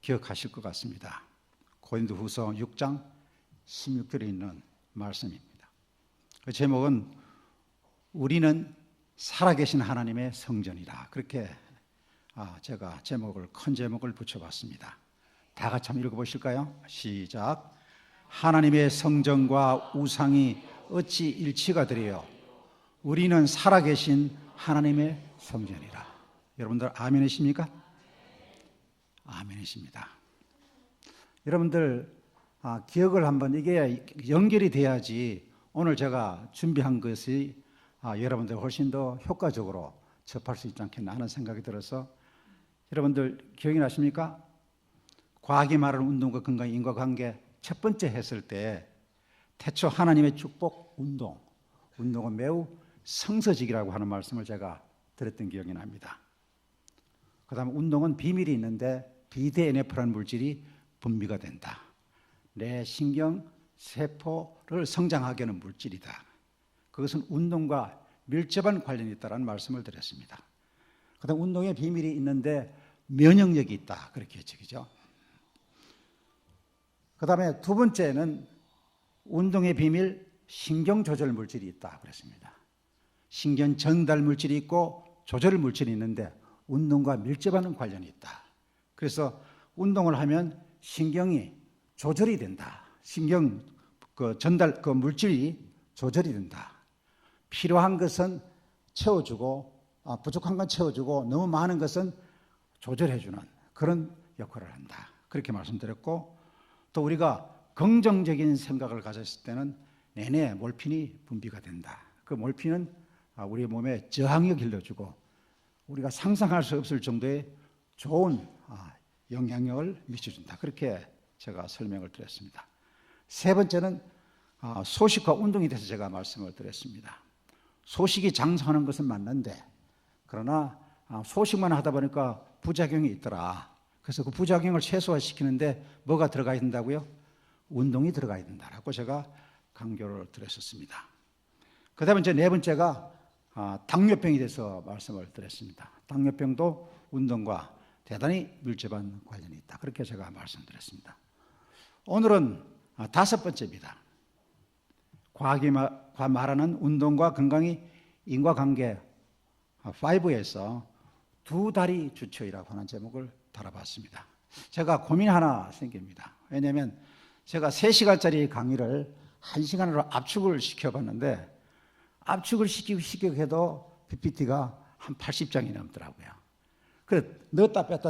기억하실 것 같습니다. 고린도후서 6장 16절에 있는 말씀입니다. 그 제목은 우리는 살아계신 하나님의 성전이다. 그렇게 제가 큰 제목을 붙여봤습니다. 다 같이 한번 읽어보실까요? 시작. 하나님의 성전과 우상이 어찌 일치가 되리요? 우리는 살아계신 하나님의 성전이라. 여러분들 아멘이십니까? 아멘이십니다. 여러분들 기억을 한번, 이게 연결이 돼야지 오늘 제가 준비한 것이 여러분들 훨씬 더 효과적으로 접할 수 있지 않겠나 하는 생각이 들어서, 여러분들 기억이 나십니까? 과학이 말하는 운동과 건강, 인과관계 첫 번째 했을 때 태초 하나님의 축복, 운동은 매우 성서직이라고 하는 말씀을 제가 드렸던 기억이 납니다. 그 다음에 운동은 비밀이 있는데 BDNF라는 물질이 분비가 된다. 내 신경 세포를 성장하게 하는 물질이다. 그것은 운동과 밀접한 관련이 있다는 말씀을 드렸습니다. 그 다음 운동의 비밀이 있는데 면역력이 있다. 그렇게 했죠. 그죠? 그 다음에 두 번째는 운동의 비밀, 신경 조절 물질이 있다. 그랬습니다. 신경 전달 물질이 있고 조절 물질이 있는데 운동과 밀접한 관련이 있다. 그래서 운동을 하면 신경이 조절이 된다. 신경 전달 물질이 조절이 된다. 필요한 것은 채워주고 부족한 건 채워주고 너무 많은 것은 조절해주는 그런 역할을 한다. 그렇게 말씀드렸고, 또 우리가 긍정적인 생각을 가졌을 때는 내내 몰핀이 분비가 된다. 그 몰핀은 우리 몸에 저항력 길러주고 우리가 상상할 수 없을 정도의 좋은 영향력을 미쳐준다. 그렇게 제가 설명을 드렸습니다. 세 번째는 소식과 운동에 대해서 제가 말씀을 드렸습니다. 소식이 장성하는 것은 맞는데, 그러나 소식만 하다 보니까 부작용이 있더라. 그래서 그 부작용을 최소화시키는데 뭐가 들어가야 된다고요? 운동이 들어가야 된다라고 제가 강조를 드렸었습니다. 그 다음에 이제 네 번째가 당뇨병에 대해서 말씀을 드렸습니다. 당뇨병도 운동과 대단히 밀접한 관련이 있다. 그렇게 제가 말씀드렸습니다. 오늘은 다섯 번째입니다. 과학이 말하는 운동과 건강이 인과관계 5에서 두 다리 주처이라고 하는 제목을 달아봤습니다. 제가 고민 하나 생깁니다. 왜냐하면 제가 3시간짜리 강의를 1시간으로 압축을 시켜봤는데, 압축을 시키고 해도 PPT가 한 80장이 넘더라고요. 그래서 넣었다 뺐다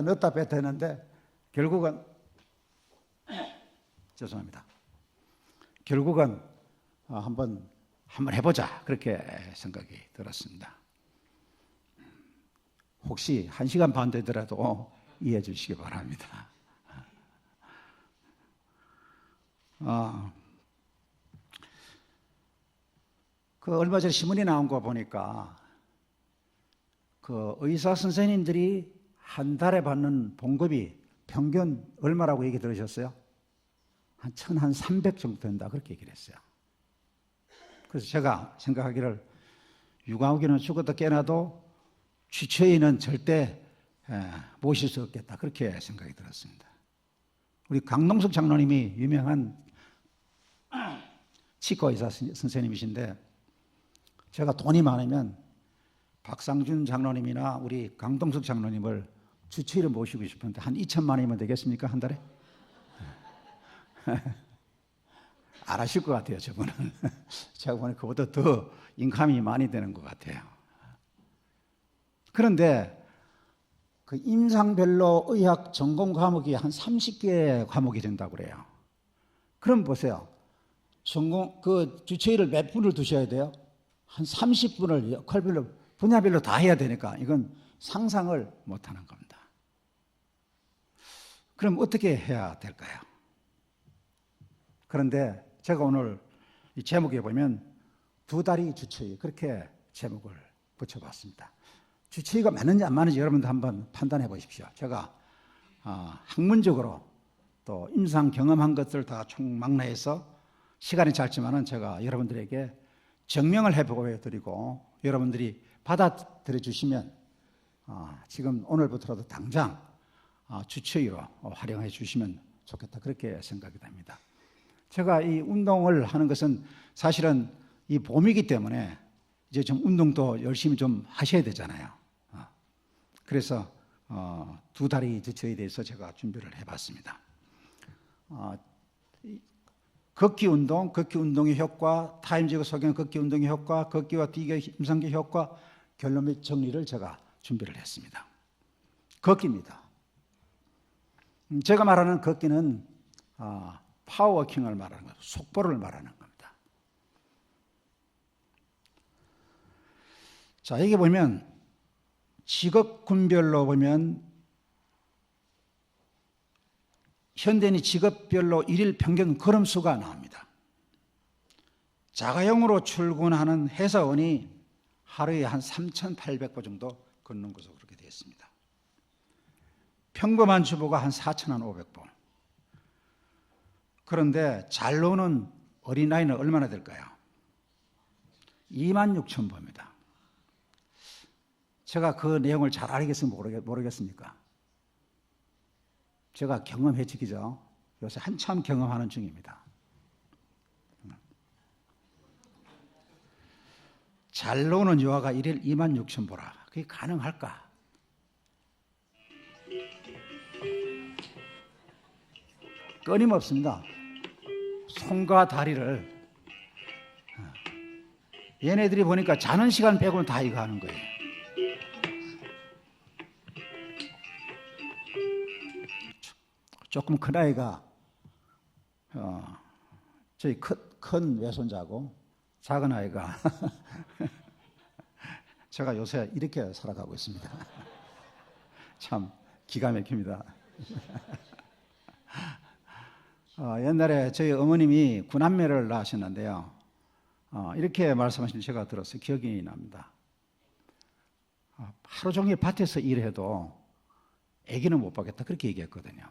했는데 결국은 한번 해보자, 그렇게 생각이 들었습니다. 혹시 1시간 반 되더라도 이해해 주시기 바랍니다. 얼마 전에 신문에 나온 거 보니까 의사 선생님들이 한 달에 받는 봉급이 평균 얼마라고 얘기 들으셨어요? 한 1,300 정도 된다, 그렇게 얘기를 했어요. 그래서 제가 생각하기를 유가옥이는 죽었다 깨어나도 주처에는 절대 모실 수 없겠다, 그렇게 생각이 들었습니다. 우리 강동석 장로님이 유명한 치과 의사 선생님이신데, 제가 돈이 많으면 박상준 장로님이나 우리 강동석 장로님을 주치의로 모시고 싶은데 한 2천만 원이면 되겠습니까? 한 달에? 안 하실 것 같아요, 저분은. 제가 보니 그보다 더 인감이 많이 되는 것 같아요. 그런데 그 임상별로 의학 전공 과목이 한 30개 과목이 된다고 그래요. 그럼 보세요. 주치의를 몇 분을 두셔야 돼요? 한 30분을 역할별로, 분야별로 다 해야 되니까 이건 상상을 못 하는 겁니다. 그럼 어떻게 해야 될까요? 그런데 제가 오늘 이 제목에 보면 두 다리 주치의, 그렇게 제목을 붙여봤습니다. 주치의가 맞는지 안 맞는지 여러분도 한번 판단해 보십시오. 제가 학문적으로 또 임상 경험한 것들 다 총망라해서, 시간이 짧지만은 제가 여러분들에게 증명을 해보여드리고 여러분들이 받아들여 주시면 지금 오늘부터라도 당장 주치의로 활용해 주시면 좋겠다, 그렇게 생각이 됩니다. 제가 이 운동을 하는 것은 사실은 이 봄이기 때문에 이제 좀 운동도 열심히 좀 하셔야 되잖아요. 그래서 두 다리 주치의에 대해서 제가 준비를 해봤습니다. 걷기 운동의 효과, 타임지구 소경 걷기 운동의 효과, 걷기와 뛰기 임상기 효과, 결론 및 정리를 제가 준비를 했습니다. 걷기입니다. 제가 말하는 걷기는 파워워킹을 말하는 거죠. 속보를 말하는 겁니다. 자, 여기 보면 직업군별로 보면 현대인이 직업별로 일일 평균 걸음수가 나옵니다. 자가용으로 출근하는 회사원이 하루에 한 3,800보 정도 걷는 것으로 그렇게 되어 있습니다. 평범한 주부가 한 4,500보. 그런데 잘 노는 어린아이는 얼마나 될까요? 26,000보입니다. 제가 그 내용을 잘 알겠으면 모르겠습니까? 제가 경험해지기죠. 요새 한참 경험하는 중입니다. 잘 노는 여아가 일일 26,000보라. 그게 가능할까? 끊임없습니다. 손과 다리를. 얘네들이 보니까 자는 시간 빼고는 다 이거 하는 거예요. 조금 큰 아이가 저희 큰 외손자고 작은 아이가 제가 요새 이렇게 살아가고 있습니다. 참 기가 막힙니다. 옛날에 저희 어머님이 구남매를 낳으셨는데요. 이렇게 말씀하신 제가 들었어요. 기억이 납니다. 하루 종일 밭에서 일해도 아기는 못 받겠다, 그렇게 얘기했거든요.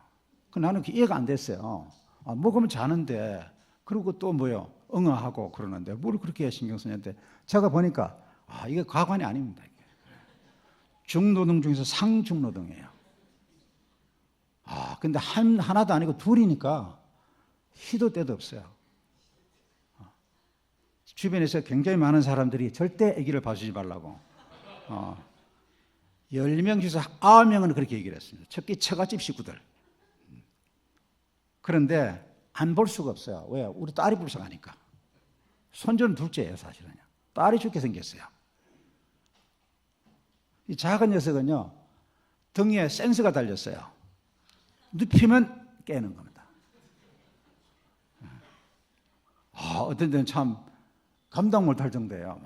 나는 이해가 안 됐어요. 먹으면 자는데, 그리고 또 뭐요? 응아하고 그러는데 뭘 그렇게 신경 쓰냐는데, 제가 보니까 이게 과관이 아닙니다. 중노동 중에서 상중노동이에요. 근데 하나도 아니고 둘이니까 희도 때도 없어요. 주변에서 굉장히 많은 사람들이 절대 아기를 봐주지 말라고 10명 중에서 9명은 그렇게 얘기를 했습니다. 특히 처갓집 식구들. 그런데 안 볼 수가 없어요. 왜? 우리 딸이 불쌍하니까. 손주는 둘째예요, 사실은요. 딸이 죽게 생겼어요. 이 작은 녀석은요, 등에 센서가 달렸어요. 눕히면 깨는 겁니다. 어떤 데는 참 감당 못할 정도예요.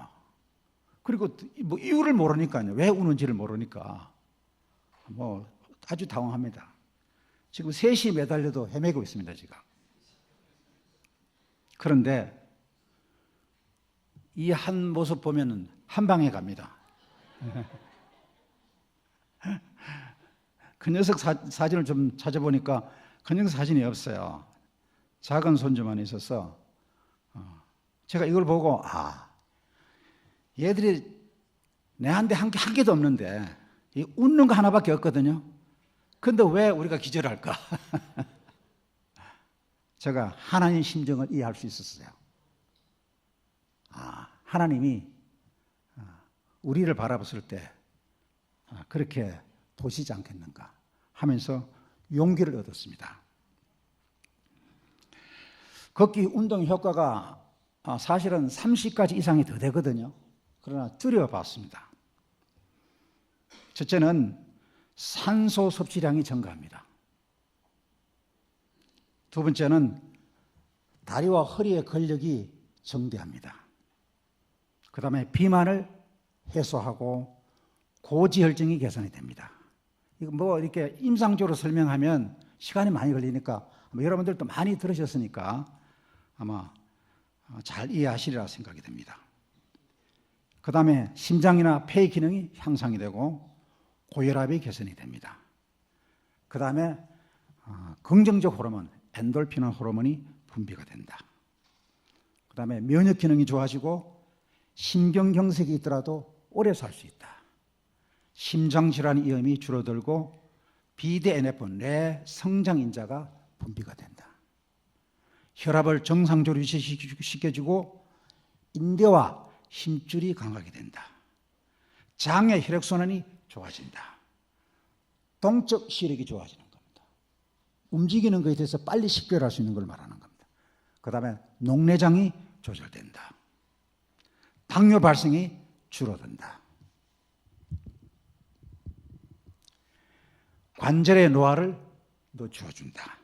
그리고 뭐 이유를 모르니까요. 왜 우는지를 모르니까 아주 당황합니다. 지금 셋이 매달려도 헤매고 있습니다, 지금. 그런데 이 한 모습 보면은 한 방에 갑니다. 그 녀석 사진을 좀 찾아보니까 그 녀석 사진이 없어요. 작은 손주만 있어서 제가 이걸 보고 얘들이 내한테 한 개도 없는데 웃는 거 하나밖에 없거든요. 근데 왜 우리가 기절할까? 제가 하나님 심정을 이해할 수 있었어요. 하나님이 우리를 바라봤을 때 그렇게 보시지 않겠는가 하면서 용기를 얻었습니다. 걷기 운동 효과가 사실은 30가지 이상이 더 되거든요. 그러나 줄여봤습니다. 첫째는 산소 섭취량이 증가합니다. 두 번째는 다리와 허리의 근력이 정대합니다. 그 다음에 비만을 해소하고 고지혈증이 개선이 됩니다. 이거 이렇게 임상적으로 설명하면 시간이 많이 걸리니까 여러분들도 많이 들으셨으니까 아마 잘 이해하시리라 생각이 됩니다. 그 다음에 심장이나 폐 기능이 향상이 되고 고혈압이 개선이 됩니다. 그 다음에 긍정적 호르몬, 엔돌핀 호르몬이 분비가 된다. 그 다음에 면역 기능이 좋아지고 심경경색이 있더라도 오래 살 수 있다. 심장질환 위험이 줄어들고 BDNF 뇌 성장인자가 분비가 된다. 혈압을 정상적으로 유지시켜주고 인대와 힘줄이 강하게 된다. 장의 혈액순환이 좋아진다. 동적 시력이 좋아지는 겁니다. 움직이는 것에 대해서 빨리 식별할 수 있는 걸 말하는 겁니다. 그 다음에 녹내장이 조절된다. 당뇨 발생이 줄어든다. 관절의 노화를 늦춰준다.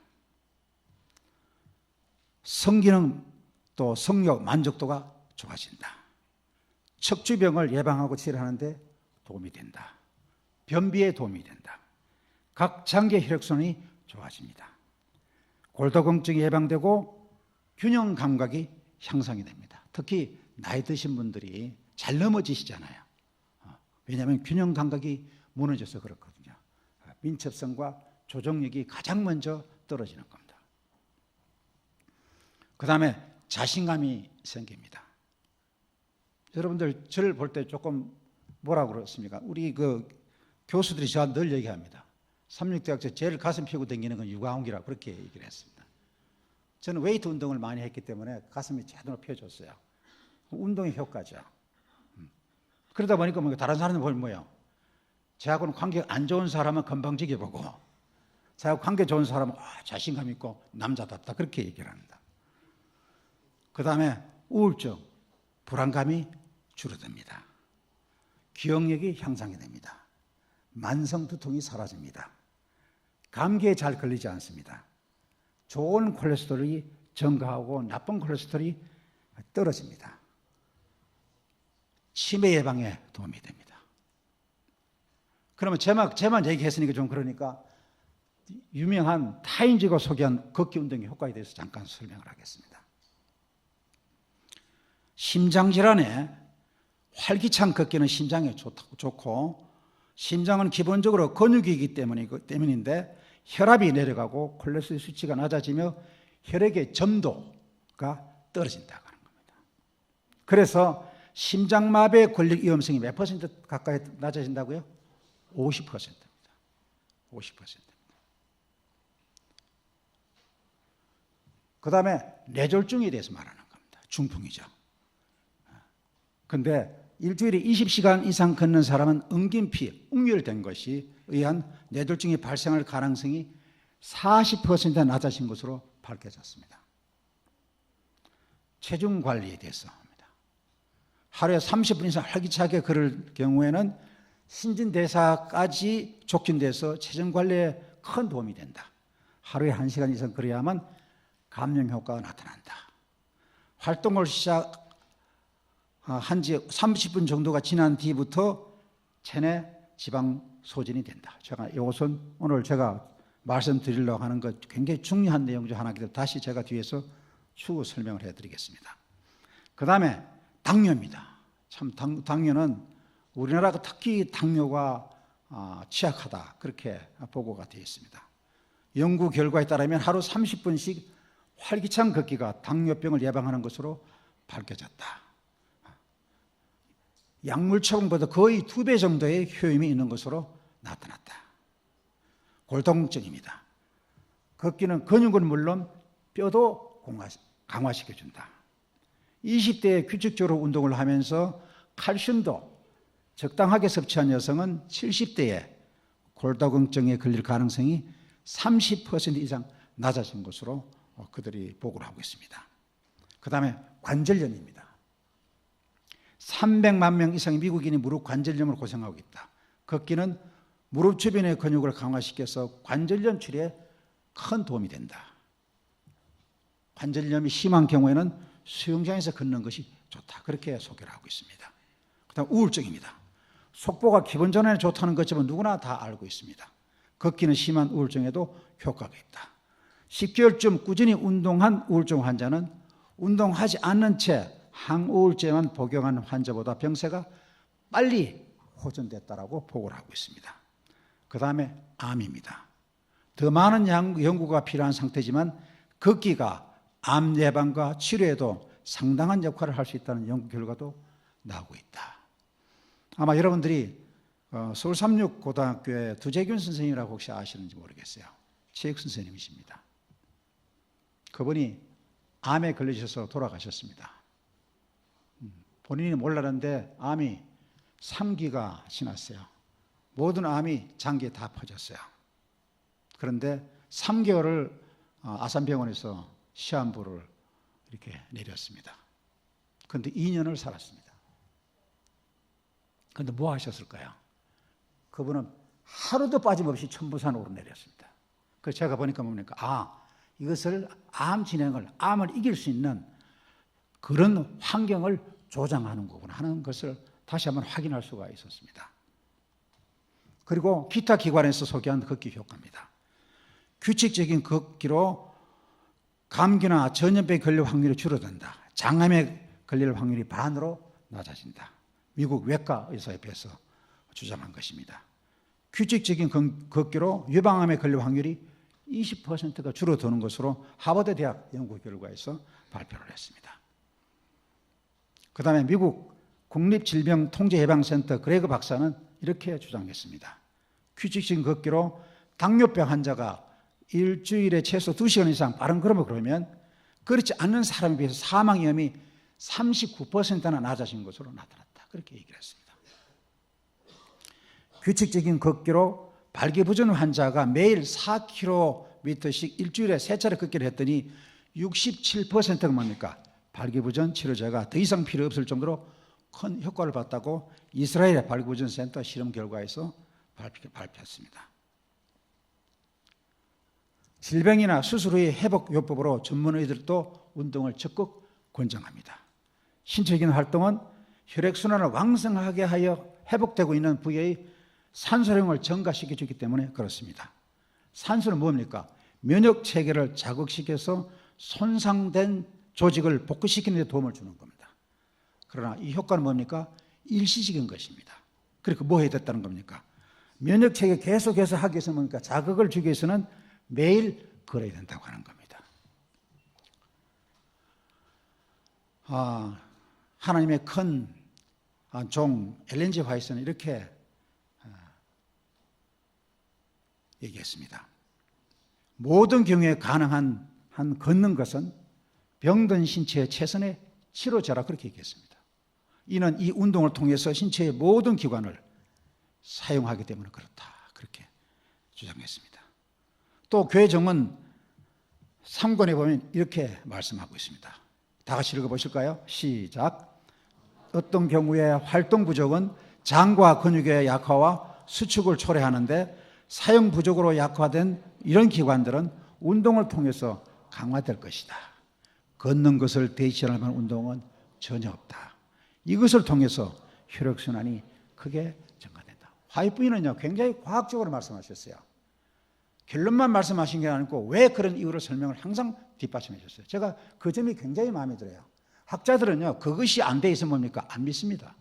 성기능 또 성욕 만족도가 좋아진다. 척추병을 예방하고 치료하는 데 도움이 된다. 변비에 도움이 된다. 각 장기 혈액순환이 좋아집니다. 골다공증이 예방되고 균형 감각이 향상이 됩니다. 특히 나이 드신 분들이 잘 넘어지시잖아요. 왜냐하면 균형 감각이 무너져서 그렇거든요. 민첩성과 조정력이 가장 먼저 떨어지는 겁니다. 그 다음에 자신감이 생깁니다. 여러분들 저를 볼 때 조금 뭐라고 그렇습니까? 우리 그 교수들이 저한테 늘 얘기합니다. 삼육대학교 제일 가슴 펴고 다니는 건 유광욱이라고 그렇게 얘기를 했습니다. 저는 웨이트 운동을 많이 했기 때문에 가슴이 제대로 펴졌어요. 운동의 효과죠. 그러다 보니까 뭐 다른 사람들 보면 뭐예요? 저하고는 관계 안 좋은 사람은 건방지게 보고 저하고 관계 좋은 사람은 자신감 있고 남자답다 그렇게 얘기를 합니다. 그 다음에 우울증, 불안감이 줄어듭니다. 기억력이 향상이 됩니다. 만성 두통이 사라집니다. 감기에 잘 걸리지 않습니다. 좋은 콜레스테롤이 증가하고 나쁜 콜레스테롤이 떨어집니다. 치매 예방에 도움이 됩니다. 그러면 제만 얘기했으니까 좀 그러니까 유명한 타인지가 소개한 걷기 운동의 효과에 대해서 잠깐 설명을 하겠습니다. 심장질환에 활기찬 걷기는 심장에 좋고 심장은 기본적으로 근육이기 때문인데 혈압이 내려가고 콜레스테롤 수치가 낮아지며 혈액의 점도가 떨어진다고 하는 겁니다. 그래서 심장마비에 걸릴 위험성이 몇 퍼센트 가까이 낮아진다고요? 50%입니다. 50%입니다. 그 다음에 뇌졸중에 대해서 말하는 겁니다. 중풍이죠. 그런데 일주일에 20시간 이상 걷는 사람은 응긴피, 웅혈된 것이 의한 뇌졸중이 발생할 가능성이 40% 낮아진 것으로 밝혀졌습니다. 체중 관리에 대해서 합니다. 하루에 30분 이상 활기차게 걸을 경우에는 신진대사까지 촉진돼서 체중 관리에 큰 도움이 된다. 하루에 1시간 이상 걸어야만 감염 효과가 나타난다. 활동을 시작한 지 30분 정도가 지난 뒤부터 체내 지방 소진이 된다. 제가 이것은 오늘 제가 말씀드리려고 하는 것 굉장히 중요한 내용 중 하나이기 때문에 다시 제가 뒤에서 추후 설명을 해드리겠습니다. 그 다음에 당뇨입니다. 참 당뇨는 우리나라가 특히 당뇨가 취약하다 그렇게 보고가 되어 있습니다. 연구 결과에 따르면 하루 30분씩 활기찬 걷기가 당뇨병을 예방하는 것으로 밝혀졌다. 약물 처방보다 거의 2배 정도의 효임이 있는 것으로 나타났다. 골다공증입니다. 걷기는 근육은 물론 뼈도 강화시켜준다. 20대에 규칙적으로 운동을 하면서 칼슘도 적당하게 섭취한 여성은 70대에 골다공증에 걸릴 가능성이 30% 이상 낮아진 것으로 그들이 보고를 하고 있습니다. 그 다음에 관절염입니다. 300만 명 이상의 미국인이 무릎 관절염으로 고생하고 있다. 걷기는 무릎 주변의 근육을 강화시켜서 관절염 치료에 큰 도움이 된다. 관절염이 심한 경우에는 수영장에서 걷는 것이 좋다. 그렇게 소개를 하고 있습니다. 그 다음 우울증입니다. 속보가 기분 전환에 좋다는 것처럼 누구나 다 알고 있습니다. 걷기는 심한 우울증에도 효과가 있다. 10개월쯤 꾸준히 운동한 우울증 환자는 운동하지 않는 채 항우울제만 복용한 환자보다 병세가 빨리 호전됐다라고 보고를 하고 있습니다. 그 다음에 암입니다. 더 많은 연구가 필요한 상태지만 걷기가 암 예방과 치료에도 상당한 역할을 할 수 있다는 연구 결과도 나오고 있다. 아마 여러분들이 서울 삼육고등학교의 두재균 선생님이라고 혹시 아시는지 모르겠어요. 체육 선생님이십니다. 그분이 암에 걸리셔서 돌아가셨습니다. 본인이 몰랐는데 암이 3기가 지났어요. 모든 암이 장기에 다 퍼졌어요. 그런데 3개월을 아산병원에서 시한부를 이렇게 내렸습니다. 그런데 2년을 살았습니다. 그런데 뭐 하셨을까요? 그분은 하루도 빠짐없이 천부산 오르내렸습니다. 그래서 제가 보니까 뭡니까? 이것을 암을 이길 수 있는 그런 환경을 조장하는 거구나 하는 것을 다시 한번 확인할 수가 있었습니다. 그리고 기타 기관에서 소개한 걷기 효과입니다. 규칙적인 걷기로 감기나 전염병에 걸릴 확률이 줄어든다. 장암에 걸릴 확률이 반으로 낮아진다. 미국 외과 의사협회에서 주장한 것입니다. 규칙적인 걷기로 유방암에 걸릴 확률이 20%가 줄어드는 것으로 하버드 대학 연구 결과에서 발표를 했습니다. 그 다음에 미국 국립질병통제예방센터 그레그 박사는 이렇게 주장했습니다. 규칙적인 걷기로 당뇨병 환자가 일주일에 최소 2시간 이상 빠른 걸음을 걸으면 그렇지 않는 사람에 비해서 사망 위험이 39%나 낮아진 것으로 나타났다. 그렇게 얘기를 했습니다. 규칙적인 걷기로 발기부전 환자가 매일 4km씩 일주일에 3차례 걷기를 했더니 67%가 뭡니까? 발기부전 치료제가 더 이상 필요 없을 정도로 큰 효과를 봤다고 이스라엘의 발기부전 센터 실험 결과에서 발표했습니다. 질병이나 수술 후의 회복요법으로 전문의들도 운동을 적극 권장합니다. 신체적인 활동은 혈액순환을 왕성하게 하여 회복되고 있는 부위의 산소량을 증가시켜주기 때문에 그렇습니다. 산소는 뭡니까? 면역체계를 자극시켜서 손상된 조직을 복구시키는 데 도움을 주는 겁니다. 그러나 이 효과는 뭡니까? 일시적인 것입니다. 그러니까 뭐 해야 됐다는 겁니까? 면역체계 계속해서 하기 위해서 뭡니까? 자극을 주기 위해서는 매일 걸어야 된다고 하는 겁니다. 하나님의 큰 종 엘렌 G 화이트는 이렇게 얘기했습니다. 모든 경우에 가능한 걷는 것은 병든 신체의 최선의 치료제라 그렇게 얘기했습니다. 이는 이 운동을 통해서 신체의 모든 기관을 사용하기 때문에 그렇다. 그렇게 주장했습니다. 또 교회정은 3권에 보면 이렇게 말씀하고 있습니다. 다 같이 읽어보실까요? 시작. 어떤 경우에 활동 부족은 장과 근육의 약화와 수축을 초래하는데 사용 부족으로 약화된 이런 기관들은 운동을 통해서 강화될 것이다. 걷는 것을 대신할 만한 운동은 전혀 없다. 이것을 통해서 혈액순환이 크게 증가된다. 화이트 부인은요 굉장히 과학적으로 말씀하셨어요. 결론만 말씀하신 게 아니고 왜 그런 이유를 설명을 항상 뒷받침해 주셨어요. 제가 그 점이 굉장히 마음에 들어요. 학자들은요 그것이 안 돼 있으면 뭡니까? 안 믿습니다.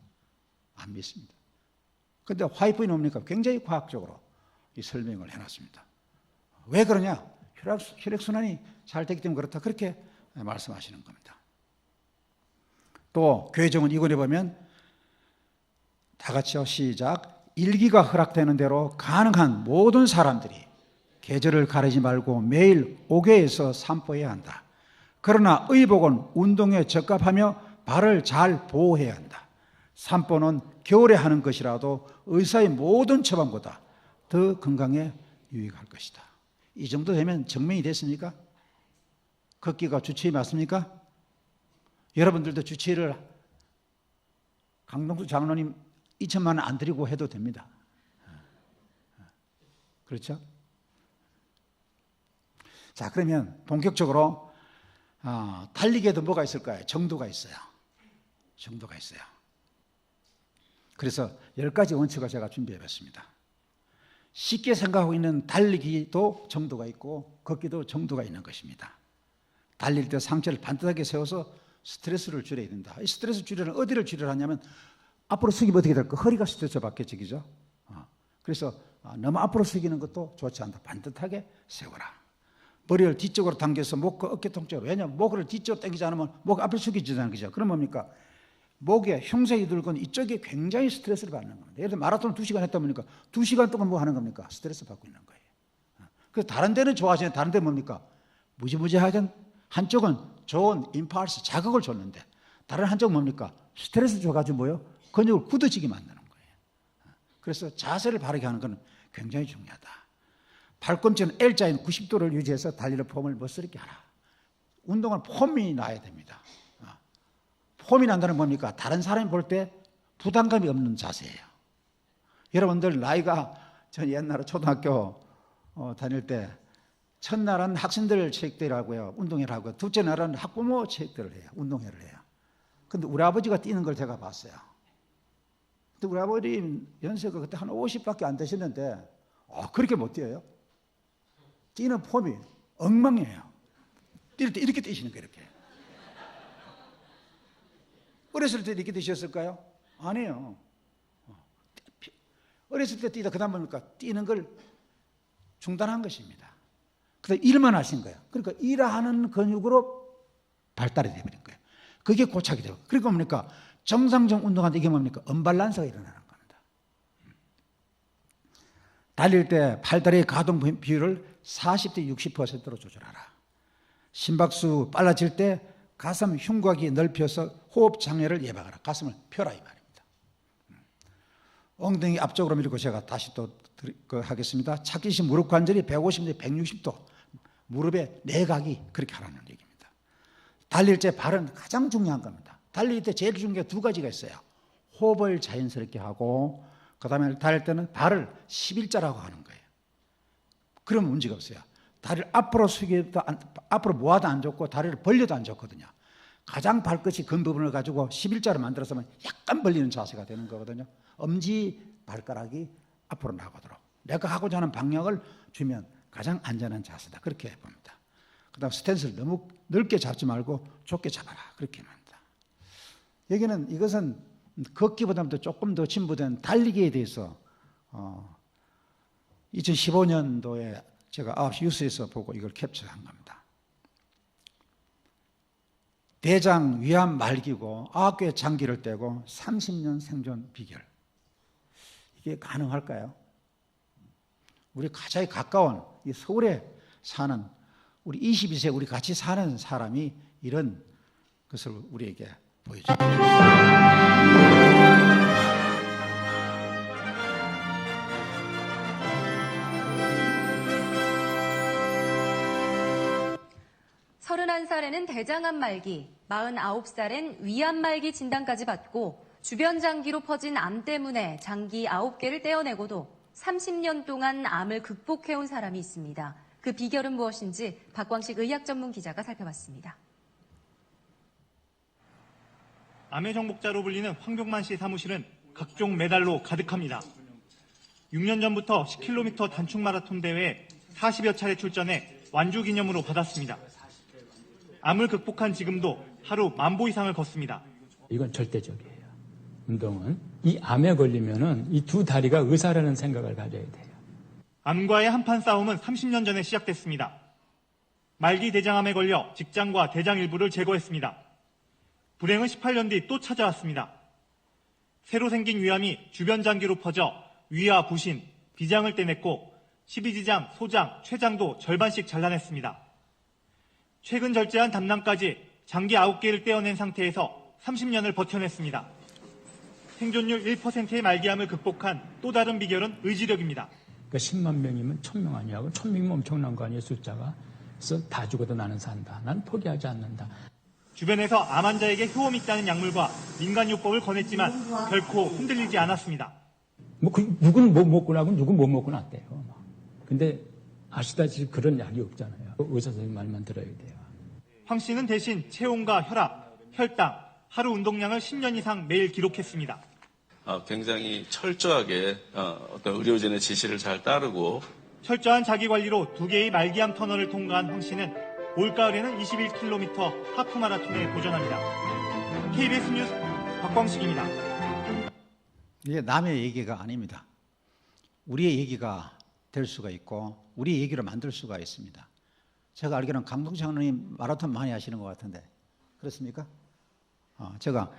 안 믿습니다. 그런데 화이트 부인은 뭡니까? 굉장히 과학적으로 이 설명을 해놨습니다. 왜 그러냐? 혈액순환이 잘 되기 때문에 그렇다. 그렇게 말씀하시는 겁니다. 또 교회정은 이권에 보면 다 같이요. 시작. 일기가 허락되는 대로 가능한 모든 사람들이 계절을 가리지 말고 매일 5개에서 산보해야 한다. 그러나 의복은 운동에 적합하며 발을 잘 보호해야 한다. 산보는 겨울에 하는 것이라도 의사의 모든 처방보다 더 건강에 유익할 것이다. 이 정도 되면 증명이 됐습니까? 걷기가 주치의 맞습니까? 여러분들도 주치의를 강동수 장로님 2천만 원 안 드리고 해도 됩니다. 그렇죠? 자, 그러면 본격적으로 달리기에도 뭐가 있을까요? 정도가 있어요. 정도가 있어요. 그래서 10가지 원칙을 제가 준비해봤습니다. 쉽게 생각하고 있는 달리기도 정도가 있고 걷기도 정도가 있는 것입니다. 달릴 때 상체를 반듯하게 세워서 스트레스를 줄여야 된다. 이 스트레스 줄이려면 어디를 줄여야 하냐면 앞으로 숙이면 어떻게 될까? 허리가 스트레스 받게 지기죠. 그래서 너무 앞으로 숙이는 것도 좋지 않다. 반듯하게 세워라. 머리를 뒤쪽으로 당겨서 목과 어깨 통째로. 왜냐하면 목을 뒤쪽으로 당기지 않으면 목 앞을 숙이지는 거죠. 그럼 뭡니까? 목에 흉쇄이 들건 이쪽에 굉장히 스트레스를 받는 겁니다. 예를 들어 마라톤 2시간 했다 보니까 2시간 동안 뭐 하는 겁니까? 스트레스 받고 있는 거예요. 그래서 다른 데는 좋아하시는데 다른 데는 뭡니까? 무지무지하게 한쪽은 좋은 임펄스, 자극을 줬는데 다른 한쪽은 뭡니까? 스트레스 줘가지고 뭐요? 근육을 굳어지게 만드는 거예요. 그래서 자세를 바르게 하는 것은 굉장히 중요하다. 팔꿈치는 L자인 90도를 유지해서 달리는 폼을 멋스럽게 하라. 운동은 폼이 나야 됩니다. 폼이 난다는 뭡니까? 다른 사람이 볼 때 부담감이 없는 자세예요. 여러분들 나이가 전 옛날에 초등학교 다닐 때 첫날은 학생들 체육대회를 하고요. 운동회를 하고요. 둘째 날은 학부모 체육대회를 해요. 운동회를 해요. 근데 우리 아버지가 뛰는 걸 제가 봤어요. 근데 우리 아버지 연세가 그때 한 50밖에 안 되셨는데 그렇게 못 뛰어요. 뛰는 폼이 엉망이에요. 뛸 때 이렇게 뛰시는 거예요. 이렇게. 어렸을 때 이렇게 뛰셨을까요? 아니에요. 어렸을 때 뛰다 그 다음 뭡니까? 뛰는 걸 중단한 것입니다. 그래서 일만 하신 거예요. 그러니까 일하는 근육으로 발달이 되어버린 거예요. 그게 고착이 되고. 그러니까 뭡니까? 정상적 운동하는데 이게 뭡니까? 언밸런스가 일어나는 겁니다. 달릴 때 팔다리의 가동 비율을 40대 60%로 조절하라. 심박수 빨라질 때 가슴 흉곽이 넓혀서 호흡 장애를 예방하라. 가슴을 펴라 이 말입니다. 엉덩이 앞쪽으로 밀고 제가 다시 또 하겠습니다. 차기시 무릎 관절이 150대 160도 무릎의 내각이 그렇게 하라는 얘기입니다. 달릴 때 발은 가장 중요한 겁니다. 달릴 때 제일 중요한 게 두 가지가 있어요. 호흡을 자연스럽게 하고 그 다음에 달릴 때는 발을 11자라고 하는 거예요. 그러면 문제가 없어요. 다리를 앞으로 숙여도 앞으로 모아도 안 좋고 다리를 벌려도 안 좋거든요. 가장 발끝이 근 부분을 가지고 11자로 만들어서면 약간 벌리는 자세가 되는 거거든요. 엄지 발가락이 앞으로 나가도록 내가 하고자 하는 방향을 주면 가장 안전한 자세다. 그렇게 봅니다. 그 다음 스탠스를 너무 넓게 잡지 말고 좁게 잡아라. 그렇게 합니다. 여기는 이것은 걷기보다도 조금 더 진보된 달리기에 대해서 2015년도에 제가 9시 뉴스에서 보고 이걸 캡처한 겁니다. 대장, 위암 말기고 9개의 장기를 떼고 30년 생존 비결. 이게 가능할까요? 우리 가장 가까운 이 서울에 사는 우리 22세 우리 같이 사는 사람이 이런 것을 우리에게 보여줍니다. 31살에는 대장암 말기, 49살엔 위암 말기 진단까지 받고 주변 장기로 퍼진 암 때문에 장기 9개를 떼어내고도 30년 동안 암을 극복해온 사람이 있습니다. 그 비결은 무엇인지 박광식 의학 전문 기자가 살펴봤습니다. 암의 정복자로 불리는 황병만 씨 사무실은 각종 메달로 가득합니다. 6년 전부터 10km 단축 마라톤 대회에 40여 차례 출전해 완주 기념으로 받았습니다. 암을 극복한 지금도 하루 10,000보 이상을 걷습니다. 이건 절대적이에요. 운동은 이 암에 걸리면은 이 두 다리가 의사라는 생각을 가져야 돼요. 암과의 한판 싸움은 30년 전에 시작됐습니다. 말기 대장암에 걸려 직장과 대장 일부를 제거했습니다. 불행은 18년 뒤 또 찾아왔습니다. 새로 생긴 위암이 주변 장기로 퍼져 위와 부신, 비장을 떼냈고 12지장, 소장, 췌장도 절반씩 잘라냈습니다. 최근 절제한 담낭까지 장기 9개를 떼어낸 상태에서 30년을 버텨냈습니다. 생존율 1%의 말기암을 극복한 또 다른 비결은 의지력입니다. 그러니까 10만 명이면 1,000명 아니야. 1,000명이면 엄청난 거 아니에요, 숫자가. 그래서 다 죽어도 나는 산다. 난 포기하지 않는다. 주변에서 암 환자에게 효험 있다는 약물과 민간요법을 권했지만 결코 흔들리지 않았습니다. 누군 못 먹고 나고 누군 못 먹고 났대요. 근데 아시다시피 그런 약이 없잖아요. 의사 선생님 말만 들어야 돼요. 황 씨는 대신 체온과 혈압, 혈당, 하루 운동량을 10년 이상 매일 기록했습니다. 굉장히 철저하게 어떤 의료진의 지시를 잘 따르고 철저한 자기관리로 2개의 말기암 터널을 통과한 황 씨는 올가을에는 21km 하프 마라톤에 도전합니다. KBS 뉴스 박광식입니다. 이게 남의 얘기가 아닙니다. 우리의 얘기가 될 수가 있고 우리 얘기로 만들 수가 있습니다. 제가 알기로는 강동창님 마라톤 많이 하시는 것 같은데 그렇습니까? 제가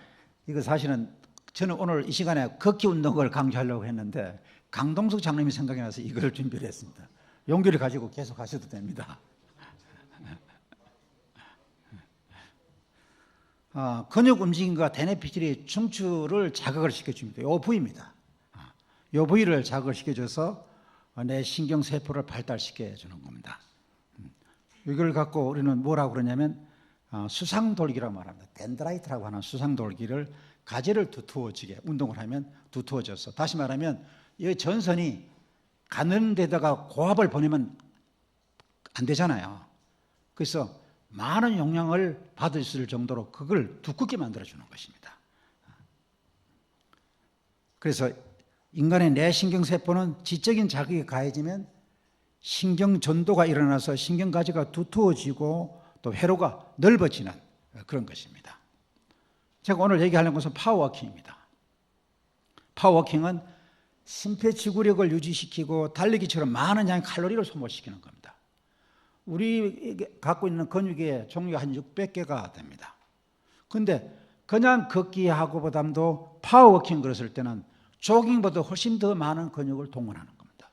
이거 사실은 저는 오늘 이 시간에 걷기 운동을 강조하려고 했는데 강동석 장님이 생각이 나서 이걸 준비를 했습니다. 용기를 가지고 계속 하셔도 됩니다. 근육 움직임과 대뇌 피질이 충출을 자극을 시켜줍니다. 이 부위입니다. 이 부위를 자극을 시켜줘서 내 신경세포를 발달시켜주는 겁니다. 이걸 갖고 우리는 뭐라고 그러냐면 수상돌기라고 말합니다. 덴드라이트라고 하는 수상돌기를 가지를 두터워지게 운동을 하면 두터워져서, 다시 말하면 이 전선이 가는 데다가 고압을 보내면 안 되잖아요. 그래서 많은 영향을 받을 수 있을 정도로 그걸 두껍게 만들어주는 것입니다. 그래서 인간의 뇌신경세포는 지적인 자극이 가해지면 신경전도가 일어나서 신경가지가 두터워지고 또 회로가 넓어지는 그런 것입니다. 제가 오늘 얘기하려는 것은 파워워킹입니다. 파워워킹은 심폐지구력을 유지시키고 달리기처럼 많은 양의 칼로리를 소모시키는 겁니다. 우리 갖고 있는 근육의 종류가 한 600개가 됩니다. 그런데 그냥 걷기하고 보담도 파워워킹 그랬을 때는 조깅보다 훨씬 더 많은 근육을 동원하는 겁니다.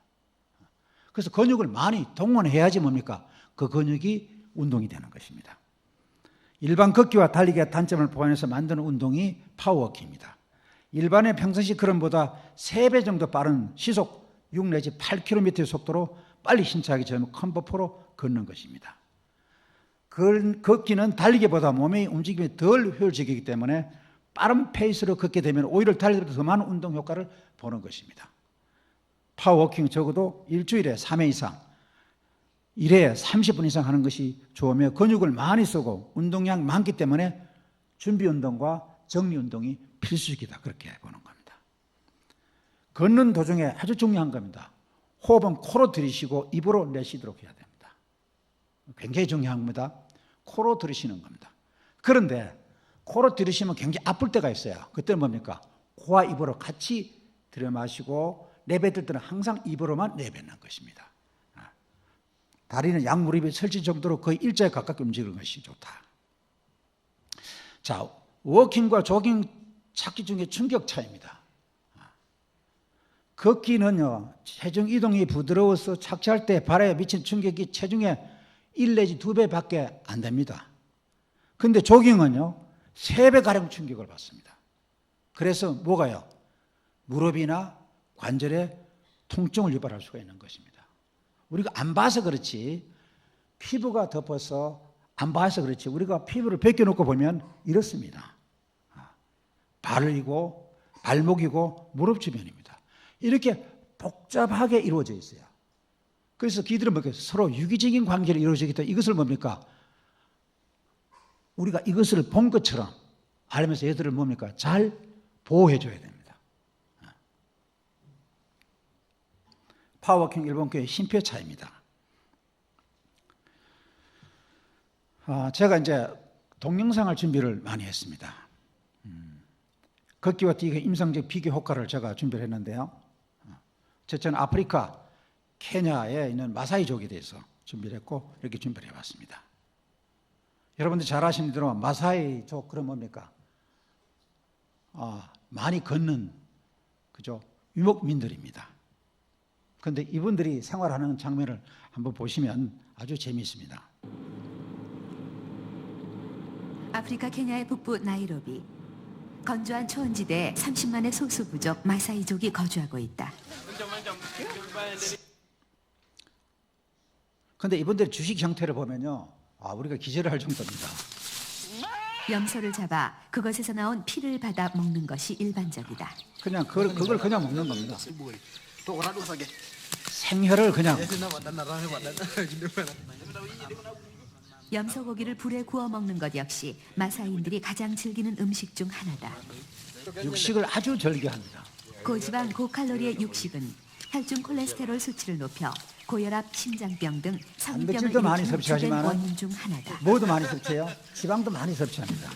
그래서 근육을 많이 동원해야지 뭡니까? 그 근육이 운동이 되는 것입니다. 일반 걷기와 달리기의 단점을 보완해서 만드는 운동이 파워워킹입니다. 일반의 평상시 걸음보다 3배 정도 빠른 시속 6 내지 8km의 속도로 빨리 신차하기 전에 컴포포로 걷는 것입니다. 걷기는 달리기보다 몸의 움직임이 덜 효율적이기 때문에 빠른 페이스로 걷게 되면 오히려 달리기보다 더 많은 운동 효과를 보는 것입니다. 파워워킹 적어도 일주일에 3회 이상, 1회에 30분 이상 하는 것이 좋으며 근육을 많이 쓰고 운동량 많기 때문에 준비운동과 정리운동이 필수적이다, 그렇게 보는 겁니다. 걷는 도중에 아주 중요한 겁니다. 호흡은 코로 들이쉬고 입으로 내쉬도록 해야 됩니다. 굉장히 중요한 겁니다. 코로 들이쉬는 겁니다. 그런데 코로 들이쉬면 굉장히 아플 때가 있어요. 그때는 뭡니까? 코와 입으로 같이 들여마시고 내뱉을 때는 항상 입으로만 내뱉는 것입니다. 다리는 양무릎이 설칠 정도로 거의 일자에 가깝게 움직이는 것이 좋다. 자, 워킹과 조깅 찾기 중에 충격 차이입니다. 걷기는요, 체중 이동이 부드러워서 착지할 때 발에 미친 충격이 체중의 1 내지 2배밖에 안 됩니다. 그런데 조깅은요, 3배가량 충격을 받습니다. 그래서 뭐가요? 무릎이나 관절에 통증을 유발할 수가 있는 것입니다. 우리가 안 봐서 그렇지, 피부가 덮어서 안 봐서 그렇지, 우리가 피부를 벗겨놓고 보면 이렇습니다. 발이고 발목이고 무릎 주변입니다. 이렇게 복잡하게 이루어져 있어요. 그래서 기들은 뭡니까? 서로 유기적인 관계를 이루어지기 때문에 이것을 뭡니까? 우리가 이것을 본 것처럼 알면서 얘들을 뭡니까? 잘 보호해줘야 됩니다. 파워워킹 일본교의 심표차입니다. 제가 이제 동영상을 준비를 많이 했습니다. 걷기와 뛰기의 임상적 비교 효과를 제가 준비를 했는데요. 저는 아프리카 케냐에 있는 마사이족에 대해서 준비를 했고 이렇게 준비를 해봤습니다. 여러분들 잘 아시는 대로 마사이족 그럼 뭡니까? 많이 걷는 그죠? 유목민들입니다. 그런데 이분들이 생활하는 장면을 한번 보시면 아주 재미있습니다. 아프리카 케냐의 북부 나이로비. 건조한 초원지대에 30만의 소수 부족 마사이족이 거주하고 있다. 그런데 이분들의 주식 형태를 보면요, 우리가 기절을 할 정도입니다. 염소를 잡아 그것에서 나온 피를 받아 먹는 것이 일반적이다. 그냥 그걸 그냥 먹는 겁니다. 생혈을 그냥. 염소 고기를 불에 구워 먹는 것 역시 마사이인들이 가장 즐기는 음식 중 하나다. 육식을 아주 절개합니다. 고지방 고칼로리의 육식은 혈중 콜레스테롤 수치를 높여 고혈압, 심장병 등 성병을 단백질도 많이 일으키는 주된 섭취하지만 원인 중 하나다. 뭐도 많이 섭취해요. 지방도 많이 섭취합니다.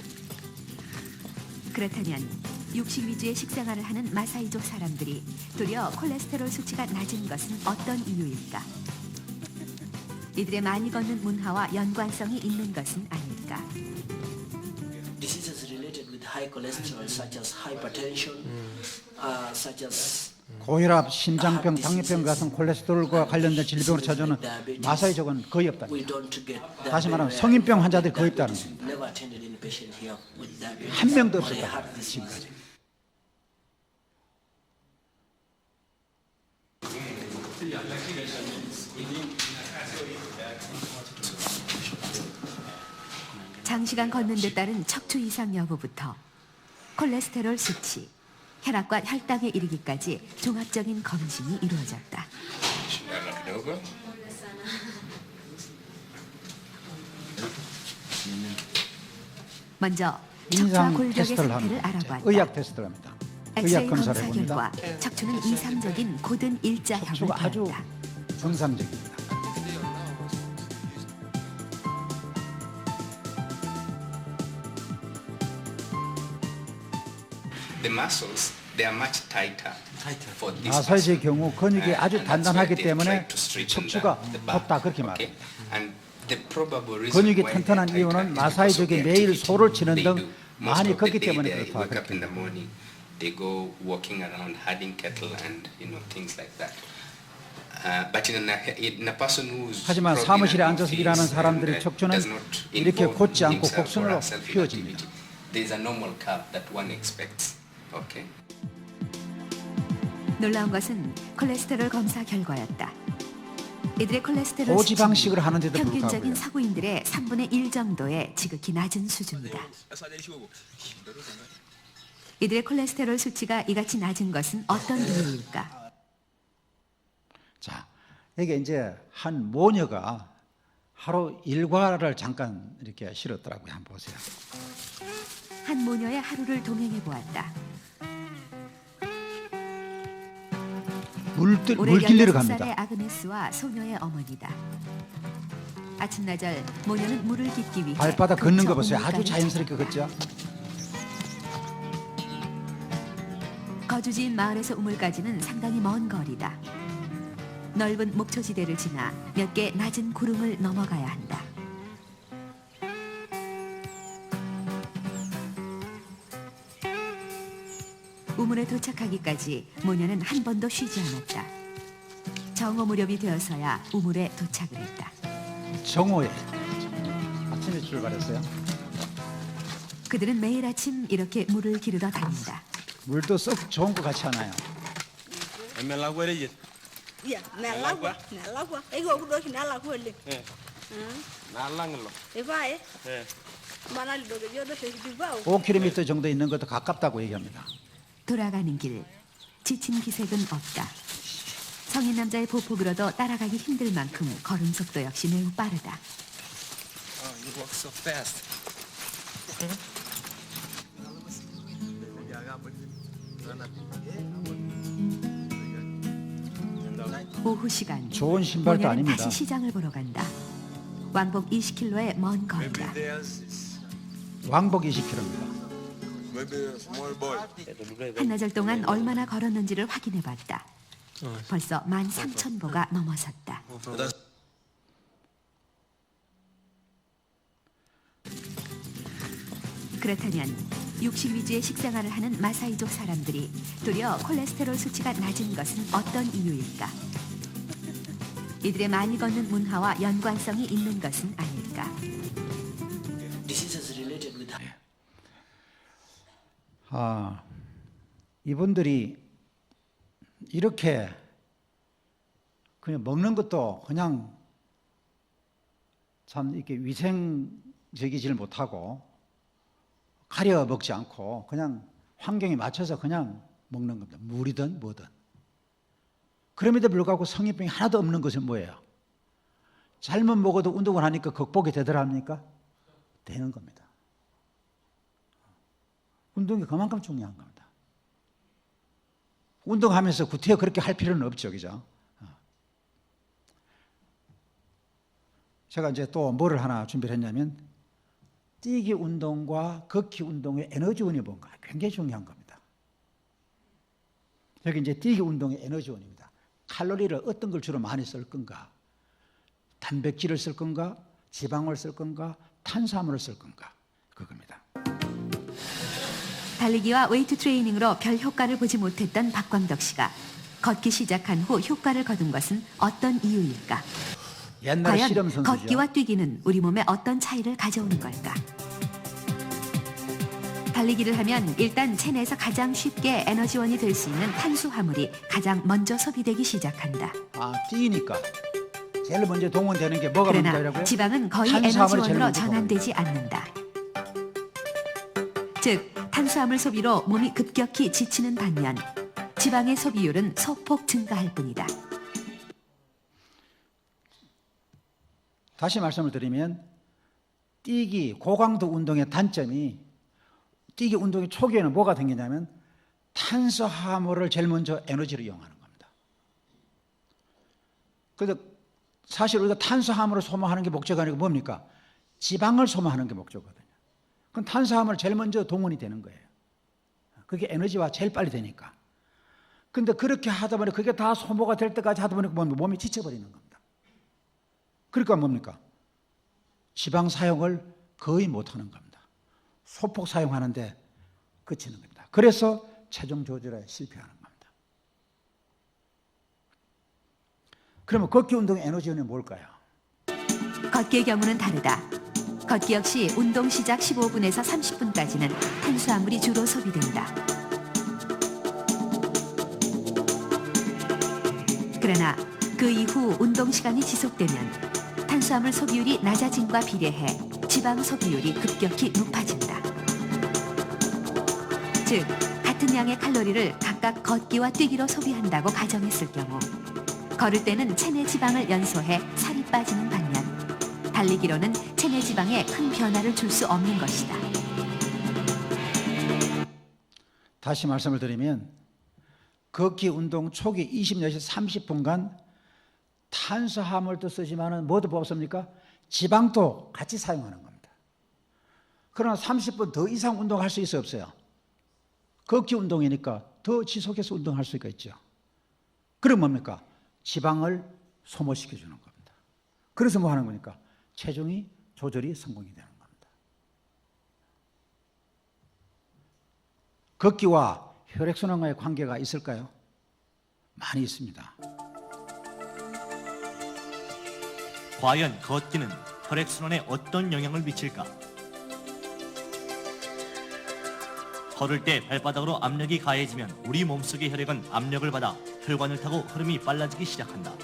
그렇다면 육식 위주의 식생활을 하는 마사이족 사람들이 도리어 콜레스테롤 수치가 낮은 것은 어떤 이유일까? 이들의 많이 걷는 문화와 연관성이 있는 것은 아닐까? related with high cholesterol, such as hypertension, such as 고혈압, 심장병, 당뇨병 같은 콜레스테롤과 관련된 질병으로 찾아오는 마사이족은 거의 없다. we don't get that. 다시 말하면 very 성인병 rare 환자들이 거의 with 없다는 diabetes. 겁니다. Never attended any patient here with diabetes. 한 명도 or a 없었다. heart disease. 지금까지. 장시간 걷는 데 따른 척추 이상 여부부터 콜레스테롤 수치, 혈압과 혈당에 이르기까지 종합적인 검진이 이루어졌다. 먼저 척추와 인상 골격의 테스트를 상태를 합니다. 알아보았다. 의학 테스트를 합니다. 엑스레이 의학 검사를 검사 해봅니다. 결과 척추는 이상적인 고든 일자형을 척추가 아주 보였다. 정상적입니다. The muscles, they are much tighter for this 마사지의 muscle. 경우 근육이 아주 And that's 단단하기 why they 때문에 try to straighten 척추가 the back. 좁다 그렇게 Okay? 말합니다. And the probable reason 근육이 why 튼튼한 they're 이유는 tighter is because of 마사지족이 the 매일 activity 소를 치는 they 등 do. Most 많이 of the 걷기 day 때문에 they 그렇다 wake up 그렇게 in the morning, they go walking around herding cattle and things like that. But in a person who's 하지만 probably 사무실에 in an 앉아서 office 일하는 and, 사람들의 척추는 does not 이렇게 involve 곧지 않고 himself or 곡선으로 herself in 휘어집니다. activity. There is a normal curve that one expects. Okay. 놀라운 것은 콜레스테롤 검사 결과였다. 이들의 콜레스테롤 고지방식으로 수치는 하는데도 평균적인 불구하고요. 서구인들의 3분의 1 정도의 지극히 낮은 수준이다. 이들의 콜레스테롤 수치가 이같이 낮은 것은 어떤 이유일까? 자, 이게 이제 한 모녀가 하루 일과를 잠깐 이렇게 실었더라고요. 한번 보세요. 한 모녀의 하루를 동행해 보았다. 물 올해 길리러 16살의 갑니다. 아그네스와 소녀의 어머니다. 아침나절 모녀는 물을 깃기 위해 발바닥 걷는 거 근처 보세요. 아주 우물가를 자연스럽게 찾았다. 걷죠. 거주지인 마을에서 우물까지는 상당히 먼 거리다. 넓은 목초지대를 지나 몇 개 낮은 구름을 넘어가야 한다. 우물에 도착하기까지 모녀는 한 번도 쉬지 않았다. 정오 무렵이 되어서야 우물에 도착을 했다. 정오에 아침에 출발했어요. 그들은 매일 아침 이렇게 물을 기르러 다닌다. 물도 썩 좋은 것 같지 않아요. Iya, nalagwa, nalagwa. Ego kudo kinalagwa le. Nalanglо. Ibae. Mana lido yo do se dibao. 5km 정도 있는 것도 가깝다고 얘기합니다. 돌아가는 길, 지친 기색은 없다. 성인 남자의 보폭으로도 따라가기 힘들 만큼 걸음 속도 역시 매우 빠르다. You walk so fast. 오후 시간, 좋은 신발도 모녀는 아닙니다. 다시 시장을 보러 간다. 왕복 20km의 먼 거리다. 왕복 20km입니다. 한나절 동안 얼마나 걸었는지를 확인해 봤다. 벌써 13,000보가 넘어섰다. 그렇다면 육식 위주의 식생활을 하는 마사이족 사람들이 도리어 콜레스테롤 수치가 낮은 것은 어떤 이유일까? 이들의 많이 걷는 문화와 연관성이 있는 것은 아닐까? Diseases related with 이분들이 이렇게 그냥 먹는 것도 그냥 참 이렇게 위생적이질 못하고 가려 먹지 않고 그냥 환경에 맞춰서 그냥 먹는 겁니다. 물이든 뭐든. 그럼에도 불구하고 성인병이 하나도 없는 것은 뭐예요? 잘못 먹어도 운동을 하니까 극복이 되더랍니까? 되는 겁니다. 운동이 그만큼 중요한 겁니다. 운동하면서 구태여 그렇게 할 필요는 없죠, 그죠? 제가 이제 또 뭐를 하나 준비를 했냐면 뛰기 운동과 걷기 운동의 에너지원이 뭔가 굉장히 중요한 겁니다. 여기 이제 뛰기 운동의 에너지원입니다. 칼로리를 어떤 걸 주로 많이 쓸 건가? 단백질을 쓸 건가? 지방을 쓸 건가? 탄수화물을 쓸 건가? 그겁니다. 달리기와 웨이트 트레이닝으로 별 효과를 보지 못했던 박광덕 씨가 걷기 시작한 후 효과를 거둔 것은 어떤 이유일까? 옛날 과연 실험 선수죠. 걷기와 뛰기는 우리 몸에 어떤 차이를 가져오는 걸까? 달리기를 하면 일단 체내에서 가장 쉽게 에너지원이 될 수 있는 탄수화물이 가장 먼저 소비되기 시작한다. 아, 뛰니까 제일 먼저 동원되는 게 뭐가 그러나 먼저라고요? 지방은 거의 탄수화물이 제일 에너지원으로 먼저 전환되지 않는다. 즉, 탄수화물 소비로 몸이 급격히 지치는 반면 지방의 소비율은 소폭 증가할 뿐이다. 다시 말씀을 드리면 뛰기, 고강도 운동의 단점이 뛰기 운동의 초기에는 뭐가 생기냐면 탄수화물을 제일 먼저 에너지로 이용하는 겁니다. 그래서 사실 우리가 탄수화물을 소모하는 게 목적이 아니고 뭡니까? 지방을 소모하는 게 목적이거든요. 그럼 탄수화물을 제일 먼저 동원이 되는 거예요. 그게 에너지와 제일 빨리 되니까. 근데 그렇게 하다 보니 그게 다 소모가 될 때까지 하다 보니까 몸이 지쳐버리는 겁니다. 그러니까 뭡니까? 지방 사용을 거의 못하는 겁니다. 소폭 사용하는데 그치는 겁니다. 그래서 체중 조절에 실패하는 겁니다. 그러면 걷기 운동의 에너지원이 뭘까요? 걷기의 경우는 다르다. 걷기 역시 운동 시작 15분에서 30분까지는 탄수화물이 주로 소비된다. 그러나 그 이후 운동 시간이 지속되면 탄수화물 소비율이 낮아짐과 비례해 지방 소비율이 급격히 높아진다. 즉, 같은 양의 칼로리를 각각 걷기와 뛰기로 소비한다고 가정했을 경우 걸을 때는 체내 지방을 연소해 살이 빠지는 반면 달리기로는 체내 지방에 큰 변화를 줄 수 없는 것이다. 다시 말씀을 드리면 걷기 운동 초기 20에서 30분간 탄수화물도 쓰지만은 뭐도 뽑습니까? 지방도 같이 사용하는 겁니다. 그러나 30분 더 이상 운동할 수 있어 없어요? 걷기 운동이니까 더 지속해서 운동할 수가 있죠. 그럼 뭡니까? 지방을 소모시켜 주는 겁니다. 그래서 뭐 하는 거니까? 체중이 조절이 성공이 되는 겁니다. 걷기와 혈액순환과의 관계가 있을까요? 많이 있습니다. 과연 걷기는 혈액순환에 어떤 영향을 미칠까? 걸을 때 발바닥으로 압력이 가해지면 우리 몸속의 혈액은 압력을 받아 혈관을 타고 흐름이 빨라지기 시작한다.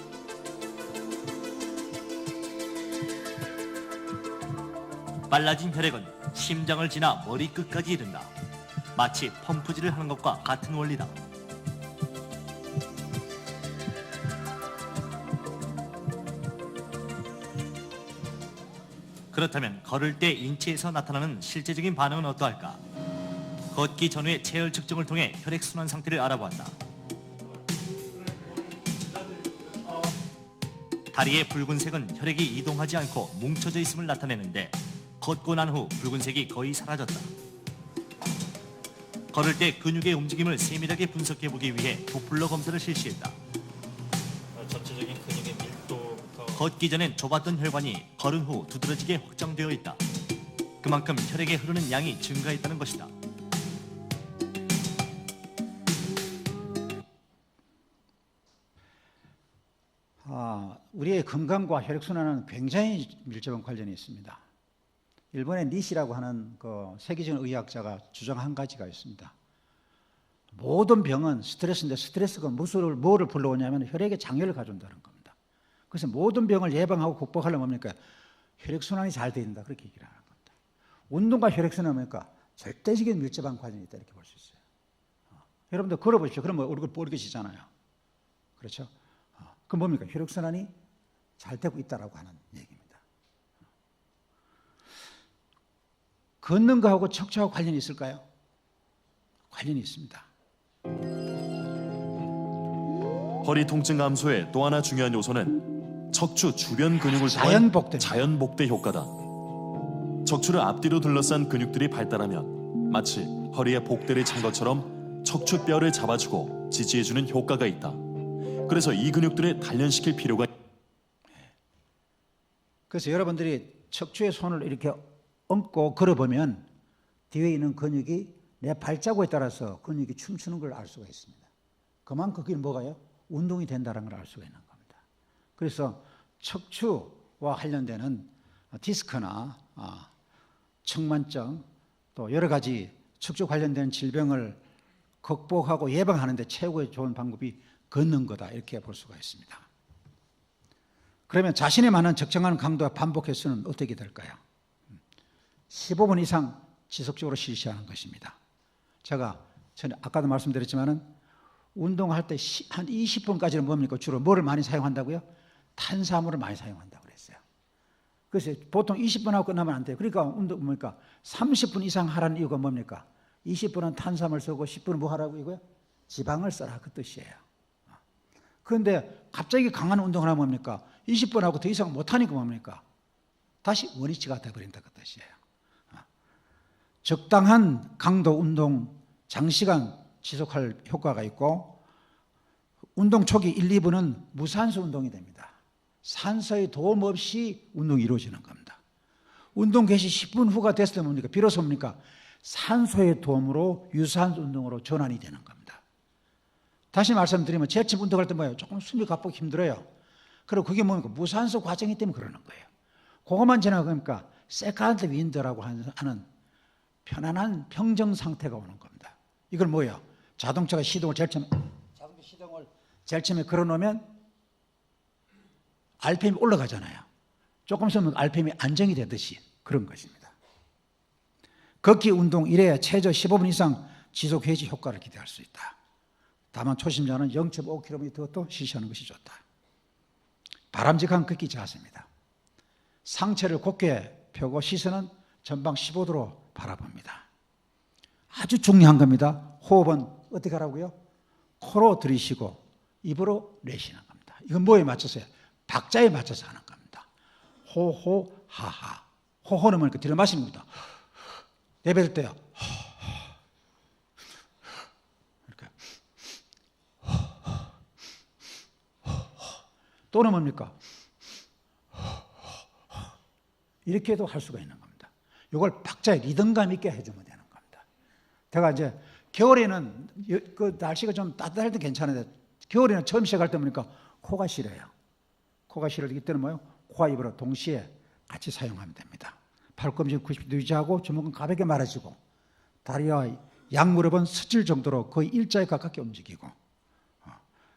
빨라진 혈액은 심장을 지나 머리끝까지 이른다. 마치 펌프질을 하는 것과 같은 원리다. 그렇다면 걸을 때 인체에서 나타나는 실제적인 반응은 어떠할까? 걷기 전후의 체열 측정을 통해 혈액순환 상태를 알아보았다. 다리의 붉은색은 혈액이 이동하지 않고 뭉쳐져 있음을 나타내는데 걷고 난 후 붉은색이 거의 사라졌다. 걸을 때 근육의 움직임을 세밀하게 분석해보기 위해 도플러 검사를 실시했다. 전체적인 근육의 밀도부터 걷기 전엔 좁았던 혈관이 걸은 후 두드러지게 확장되어 있다. 그만큼 혈액에 흐르는 양이 증가했다는 것이다. 우리의 건강과 혈액순환은 굉장히 밀접한 관련이 있습니다. 일본의 니시라고 하는 그 세계적인 의학자가 주장한 가지가 있습니다. 모든 병은 스트레스인데 스트레스가 뭐를 불러오냐면 혈액에 장애를 가져온다는 겁니다. 그래서 모든 병을 예방하고 극복하려면 뭡니까? 혈액순환이 잘 되야 된다. 그렇게 얘기를 하는 겁니다. 운동과 혈액순환은 뭡니까? 절대적인 밀접한 관련이 있다. 이렇게 볼 수 있어요. 여러분들 걸어보십시오. 그러면 얼굴 뻘개지잖아요. 그렇죠? 그럼 뭡니까? 혈액순환이 잘 되고 있다라고 하는 얘기입니다. 걷는 거하고 척추하고 관련이 있을까요? 관련이 있습니다. 허리 통증 감소의 또 하나 중요한 요소는 척추 주변 근육을 통한 자연복대 효과다. 척추를 앞뒤로 둘러싼 근육들이 발달하면 마치 허리에 복대를 찬 것처럼 척추뼈를 잡아주고 지지해주는 효과가 있다. 그래서 이 근육들을 단련시킬 필요가 있다. 그래서 여러분들이 척추에 손을 이렇게 얹고 걸어보면 뒤에 있는 근육이 내 발자국에 따라서 근육이 춤추는 걸 알 수가 있습니다. 그만큼 그게 뭐가요? 운동이 된다는 걸 알 수가 있는 겁니다. 그래서 척추와 관련되는 디스크나 측만증 또 여러 가지 척추 관련된 질병을 극복하고 예방하는 데 최고의 좋은 방법이 걷는 거다 이렇게 볼 수가 있습니다. 그러면 자신에 맞는 적정한 강도와 반복 횟수는 어떻게 될까요? 15분 이상 지속적으로 실시하는 것입니다. 제가 전에 아까도 말씀드렸지만은 운동할 때 한 20분까지는 뭡니까? 주로 뭐를 많이 사용한다고요? 탄수화물을 많이 사용한다고 그랬어요. 그래서 보통 20분 하고 끝나면 안 돼요. 그러니까 운동 뭡니까? 30분 이상 하라는 이유가 뭡니까? 20분은 탄수화물 쓰고 10분은 뭐 하라고 이거요? 지방을 써라 그 뜻이에요. 그런데 갑자기 강한 운동을 하면 뭡니까? 20분 하고 더 이상 못하니까 뭡니까? 다시 원위치가 돼버린다 그 뜻이에요. 적당한 강도 운동 장시간 지속할 효과가 있고 운동 초기 1, 2분은 무산소 운동이 됩니다. 산소의 도움 없이 운동이 이루어지는 겁니다. 운동 개시 10분 후가 됐을 때 뭡니까? 비로소 뭡니까? 산소의 도움으로 유산소 운동으로 전환이 되는 겁니다. 다시 말씀드리면 제일 처음 운동할 때 뭐예요? 조금 숨이 가쁘고 힘들어요. 그리고 그게 뭡니까? 무산소 과정이기 때문에 그러는 거예요. 그것만 지나고 그러니까 세컨드 윈드라고 하는 편안한 평정 상태가 오는 겁니다. 이걸 뭐예요? 자동차가 시동을 제일 처음에 걸어놓으면 RPM이 올라가잖아요. 조금 있으면 RPM이 안정이 되듯이 그런 것입니다. 걷기 운동 1회 최저 15분 이상 지속 해지 효과를 기대할 수 있다. 다만 초심자는 0.5km도 실시하는 것이 좋다. 바람직한 걷기 자세입니다. 상체를 곧게 펴고 시선은 전방 15도로 바라봅니다. 아주 중요한 겁니다. 호흡은 어떻게 하라고요? 코로 들이쉬고 입으로 내쉬는 겁니다. 이건 뭐에 맞춰서요? 박자에 맞춰서 하는 겁니다. 호호 하하. 호호는 뭐니까 들여 마시는 겁니다. 내뱉을 때요. 이렇게. 또는 뭡니까? 이렇게 해도 할 수가 있는 겁니다. 이걸 박자에 리듬감 있게 해주면 되는 겁니다. 제가 이제 겨울에는 그 날씨가 좀 따뜻할 때 괜찮은데 겨울에는 처음 시작할 때 보니까 코가 시려요. 코가 시려지기 때문에 뭐예요? 코와 입으로 동시에 같이 사용하면 됩니다. 발꿈치 90도 유지하고 주먹은 가볍게 말아주고 다리와 양무릎은 스칠 정도로 거의 일자에 가깝게 움직이고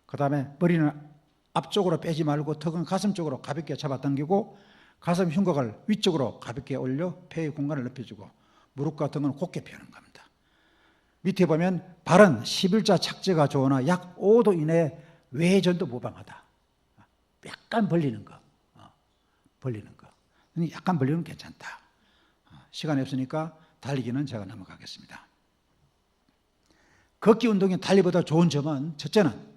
그 다음에 머리는 앞쪽으로 빼지 말고 턱은 가슴 쪽으로 가볍게 잡아당기고 가슴 흉곽을 위쪽으로 가볍게 올려 폐의 공간을 넓혀주고 무릎과 등은 곧게 펴는 겁니다. 밑에 보면 발은 11자 착지가 좋으나 약 5도 이내 외전도 무방하다. 약간 벌리는 거. 약간 벌리면 괜찮다. 시간이 없으니까 달리기는 제가 넘어가겠습니다. 걷기 운동이 달리기보다 좋은 점은 첫째는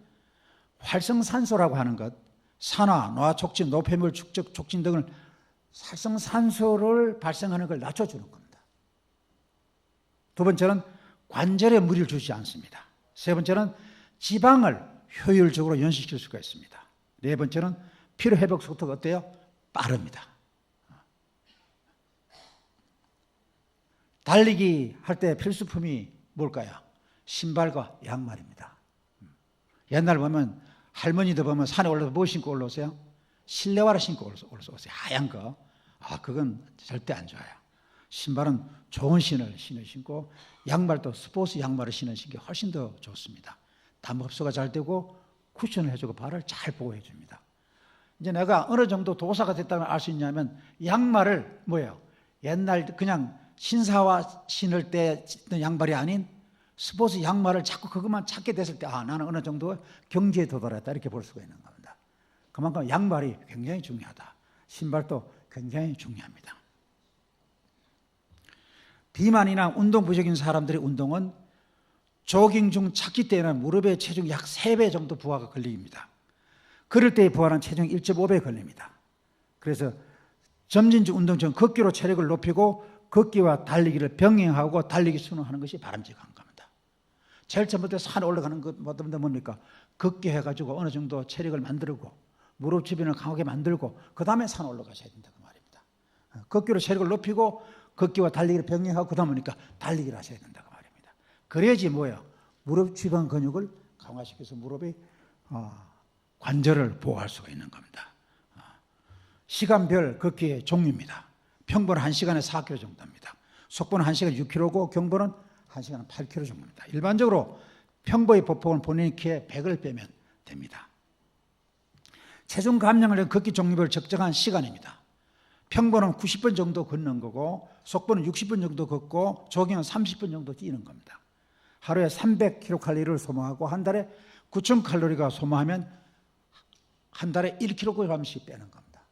활성산소라고 하는 것, 산화, 노화 촉진, 노폐물 축적 촉진 등을 활성산소를 발생하는 걸 낮춰주는 겁니다. 두 번째는 관절에 무리를 주지 않습니다. 세 번째는 지방을 효율적으로 연식시킬 수가 있습니다. 네 번째는 피로회복 속도가 어때요? 빠릅니다. 달리기 할 때 필수품이 뭘까요? 신발과 양말입니다. 옛날 보면 할머니들 보면 산에 올라서 뭐 신고 올라오세요? 실내화를 신고 올라오세요. 하얀 거. 그건 절대 안 좋아요. 신발은 좋은 신을 신고 양말도 스포츠 양말을 신는 게 훨씬 더 좋습니다. 담 흡수가 잘 되고 쿠션을 해주고 발을 잘 보호해 줍니다. 이제 내가 어느 정도 도사가 됐다는 걸 알 수 있냐면 양말을 뭐예요? 옛날 그냥 신사와 신을 때 신던 양말이 아닌 스포츠 양말을 자꾸 그것만 찾게 됐을 때 나는 어느 정도 경지에 도달했다 이렇게 볼 수가 있는 겁니다. 그만큼 양말이 굉장히 중요하다. 신발도 굉장히 중요합니다. 비만이나 운동 부족인 사람들의 운동은 조깅 중 찾기 때는 무릎의 체중 약 3배 정도 부하가 걸립니다. 걸을 때의 부하는 체중 1.5배 걸립니다. 그래서 점진적 운동 중 걷기로 체력을 높이고 걷기와 달리기를 병행하고 달리기 순환하는 것이 바람직한 겁니다. 제일 처음부터 산에 올라가는 것보다 뭡니까? 걷기 해가지고 어느 정도 체력을 만들고 무릎 주변을 강하게 만들고 그 다음에 산 올라가셔야 된다 그 말입니다. 걷기로 체력을 높이고 걷기와 달리기를 병행하고 그 다음 보니까 달리기를 하셔야 된다 그 말입니다. 그래야지 뭐예요? 무릎 주변 근육을 강화시켜서 무릎의 관절을 보호할 수가 있는 겁니다. 시간별 걷기의 종류입니다. 평보는 1시간에 4km 정도입니다. 속보는 1시간에 6km고 경보는 1시간에 8km 정도입니다. 일반적으로 평보의 보폭은 본인의 키에 100을 빼면 됩니다. 체중 감량을 위한 걷기 종류별 적정한 시간입니다. 평보는 90분 정도 걷는 거고 속보는 60분 정도 걷고 조깅은 30분 정도 뛰는 겁니다. 하루에 300kcal를 소모하고 한 달에 9,000칼로리가 소모하면 한 달에 1kg씩 빼는 겁니다.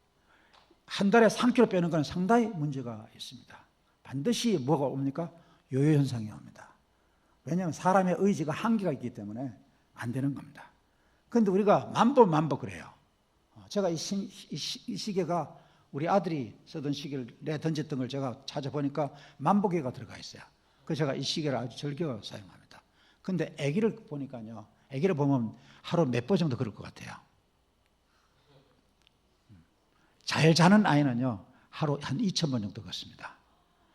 한 달에 3kg 빼는 건 상당히 문제가 있습니다. 반드시 뭐가 옵니까? 요요 현상이 옵니다. 왜냐하면 사람의 의지가 한계가 있기 때문에 안 되는 겁니다. 그런데 우리가 만보 그래요. 제가 이 시계가 우리 아들이 쓰던 시계를 내가 던졌던 걸 제가 찾아보니까 만보계가 들어가 있어요. 그래서 제가 이 시계를 아주 즐겨 사용합니다. 근데 아기를 보니까요, 아기를 보면 하루 몇 번 정도 걸을 것 같아요. 잘 자는 아이는요, 하루 한 2,000번 정도 걷습니다.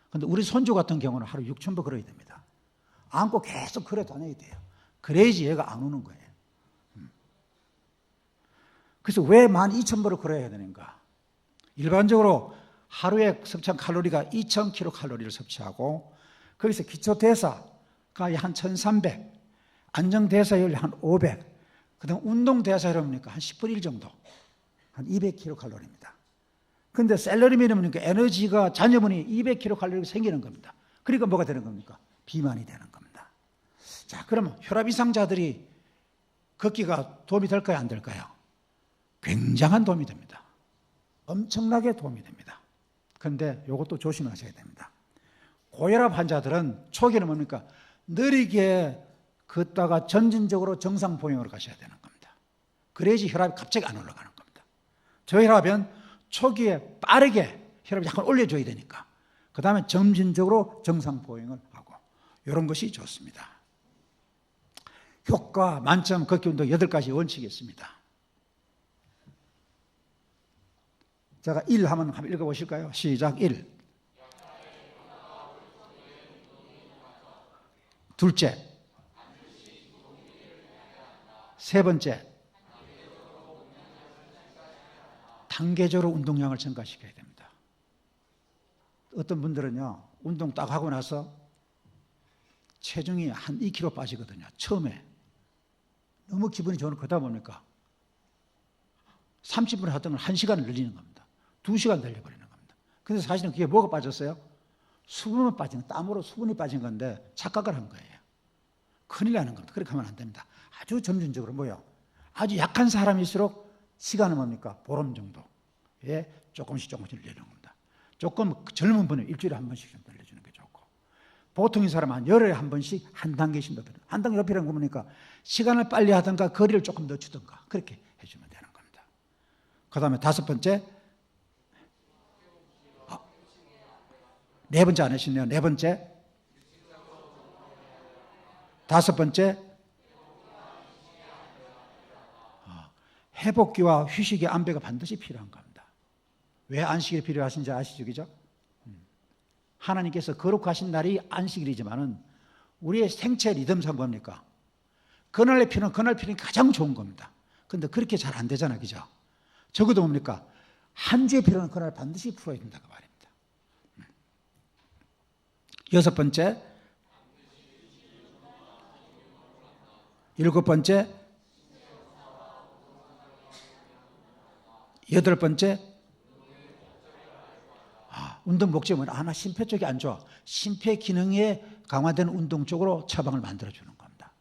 근데 우리 손주 같은 경우는 하루 6,000번 걸어야 됩니다. 안고 계속 걸어 다녀야 돼요. 그래야지 얘가 안 오는 거예요. 그래서 왜 12,000번을 걸어야 되는가? 일반적으로 하루에 섭취한 칼로리가 2,000kcal를 섭취하고 거기서 기초대사가 한 1,300, 안정대사율이 한 500, 그 다음 운동대사율이니까 한 10분의 1 정도, 한 200kcal입니다. 근데 셀러리맨이면 에너지가 잔여분이 200kcal가 생기는 겁니다. 그러니까 뭐가 되는 겁니까? 비만이 되는 겁니다. 자, 그러면 혈압 이상자들이 걷기가 도움이 될까요? 안 될까요? 굉장한 도움이 됩니다. 엄청나게 도움이 됩니다. 그런데 이것도 조심하셔야 됩니다. 고혈압 환자들은 초기에는 뭡니까? 느리게 걷다가 점진적으로 정상 보행으로 가셔야 되는 겁니다. 그래야지 혈압이 갑자기 안 올라가는 겁니다. 저혈압은 초기에 빠르게 혈압을 약간 올려줘야 되니까 그 다음에 점진적으로 정상 보행을 하고 이런 것이 좋습니다. 효과 만점 걷기 운동 8가지 원칙이 있습니다. 제가 1 한번 읽어보실까요? 시작. 1. 둘째. 세 번째. 단계적으로 운동량을 증가시켜야 됩니다. 어떤 분들은요, 운동 딱 하고 나서 체중이 한 2kg 빠지거든요. 처음에. 너무 기분이 좋은 거다 보니까 30분 하던 걸 1시간을 늘리는 겁니다. 2시간 늘려버리는 겁니다. 근데 사실은 그게 뭐가 빠졌어요? 수분만 빠지는, 땀으로 수분이 빠진 건데 착각을 한 거예요. 큰일 나는 겁니다. 그렇게 하면 안 됩니다. 아주 점진적으로 뭐요? 아주 약한 사람일수록 시간은 뭡니까? 보름 정도에 조금씩 늘리는 겁니다. 조금 젊은 분은 일주일에 한 번씩 좀 늘려주는 게 좋고, 보통인 사람은 한 열흘에 한 번씩 한 단계씩 높이는, 한 단계 높이는 거 보니까 시간을 빨리 하든가 거리를 조금 늦추든가 그렇게 해주면 되는 겁니다. 그 다음에 5번째, 네 번째 안 하시네요. 네 번째, 5번째, 회복기와 휴식의 안배가 반드시 필요한 겁니다. 왜 안식일이 필요하신지 아시죠? 그죠? 하나님께서 거룩하신 날이 안식일이지만은 우리의 생체 리듬상 뭡니까? 그날의 필요는 그날 필요는 가장 좋은 겁니다. 그런데 그렇게 잘 안 되잖아요. 그죠? 적어도 뭡니까? 한 주의 필요는 그날 반드시 풀어야 된다고 말입니다. 6번째, 7번째, 8번째, 운동 목적이 뭐냐? 나 심폐 쪽이 안 좋아. 심폐 기능에 강화된 운동 쪽으로 처방을 만들어주는 겁니다.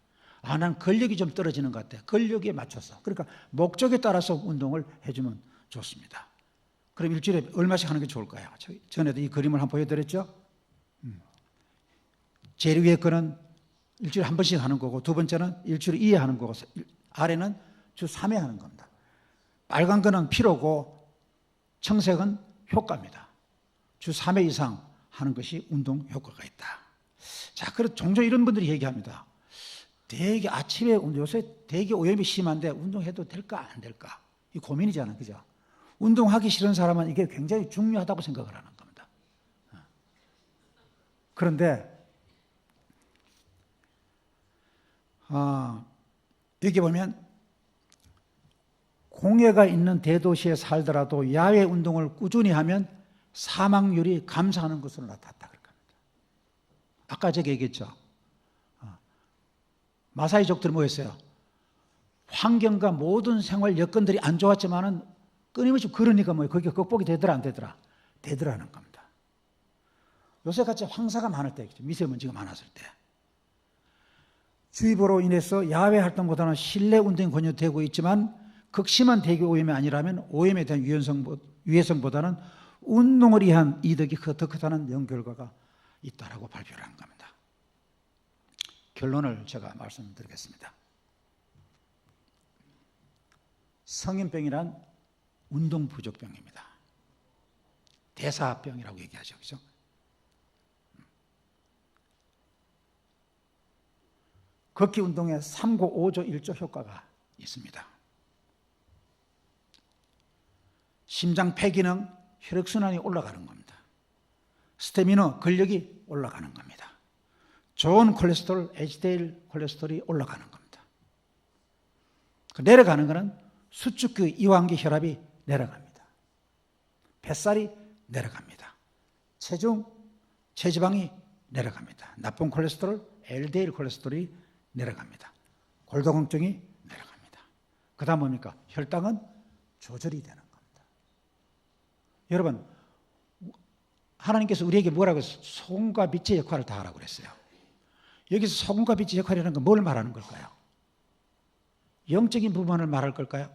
난 근력이 좀 떨어지는 것 같아. 근력에 맞춰서. 그러니까 목적에 따라서 운동을 해주면 좋습니다. 그럼 일주일에 얼마씩 하는 게 좋을까요? 전에도 이 그림을 한번 보여드렸죠? 제일 위에 거는 일주일에 한 번씩 하는 거고, 두 번째는 일주일에 2회 하는 거고, 아래는 주 3회 하는 겁니다. 빨간 거는 피로고 청색은 효과입니다. 주 3회 이상 하는 것이 운동 효과가 있다. 자, 그래서 종종 이런 분들이 얘기합니다. 되게 아침에, 요새 되게 오염이 심한데 운동해도 될까 안 될까? 이 고민이잖아요. 그죠? 운동하기 싫은 사람은 이게 굉장히 중요하다고 생각을 하는 겁니다. 그런데 여기 보면 공해가 있는 대도시에 살더라도 야외 운동을 꾸준히 하면 사망률이 감소하는 것으로 나타났다. 아까 제가 얘기했죠. 마사이족들이 뭐였어요? 환경과 모든 생활 여건들이 안 좋았지만은 끊임없이 걸으니까 그게 극복이 되더라 안 되더라? 되더라는 겁니다. 요새 같이 황사가 많을 때, 미세먼지가 많았을 때 주의보로 인해서 야외 활동보다는 실내 운동이 권유되고 있지만 극심한 대기 오염이 아니라면 오염에 대한 위해성보다는 운동을 위한 이득이 더 크다는 연구결과가 있다라고 발표를 한 겁니다. 결론을 제가 말씀드리겠습니다. 성인병이란 운동 부족병입니다. 대사병이라고 얘기하죠. 그죠? 걷기 운동에 3고 5조 1조 효과가 있습니다. 심장 폐기능, 혈액순환이 올라가는 겁니다. 스태미너, 근력이 올라가는 겁니다. 좋은 콜레스테롤, HDL 콜레스테롤이 올라가는 겁니다. 내려가는 것은 수축기, 이완기 혈압이 내려갑니다. 뱃살이 내려갑니다. 체중, 체지방이 내려갑니다. 나쁜 콜레스테롤, LDL 콜레스테롤이 내려갑니다. 골다공증이 내려갑니다. 그 다음 뭡니까? 혈당은 조절이 되는 겁니다. 여러분, 하나님께서 우리에게 뭐라고 했어요? 소금과 빛의 역할을 다 하라고 그랬어요. 여기서 소금과 빛의 역할이라는 건 뭘 말하는 걸까요? 영적인 부분을 말할 걸까요?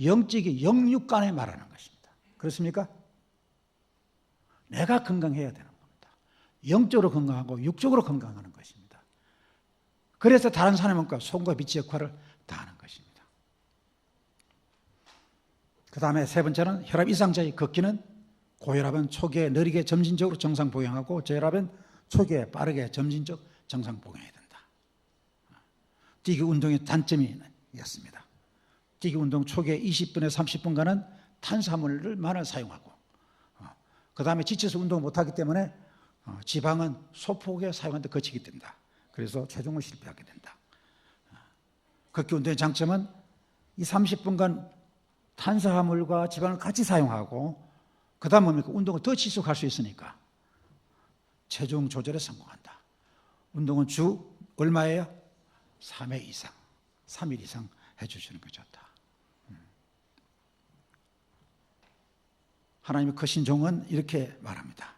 영적인 영육간에 말하는 것입니다. 그렇습니까? 내가 건강해야 되는 겁니다. 영적으로 건강하고 육적으로 건강하는 것입니다. 그래서 다른 사람과 소금과 빛의 역할을 다 하는 것입니다. 그 다음에 세 번째는 혈압 이상자의 걷기는 고혈압은 초기에 느리게 점진적으로 정상 복용하고 저혈압은 초기에 빠르게 점진적 정상 복용해야 된다. 뛰기 운동의 단점이 있습니다. 뛰기 운동 초기에 20분에서 30분간은 탄수화물을 사용하고 그 다음에 지쳐서 운동을 못하기 때문에 지방은 소폭에 사용하는데 거치게 된다. 그래서 최종을 실패하게 된다. 걷기 운동의 장점은 이 30분간 탄수화물과 지방을 같이 사용하고 그 다음 뭡니까? 운동을 더 지속할 수 있으니까 체중 조절에 성공한다. 운동은 주 얼마예요? 3회 이상, 3일 이상 해주시는 게 좋다. 하나님의 크신 종은 이렇게 말합니다.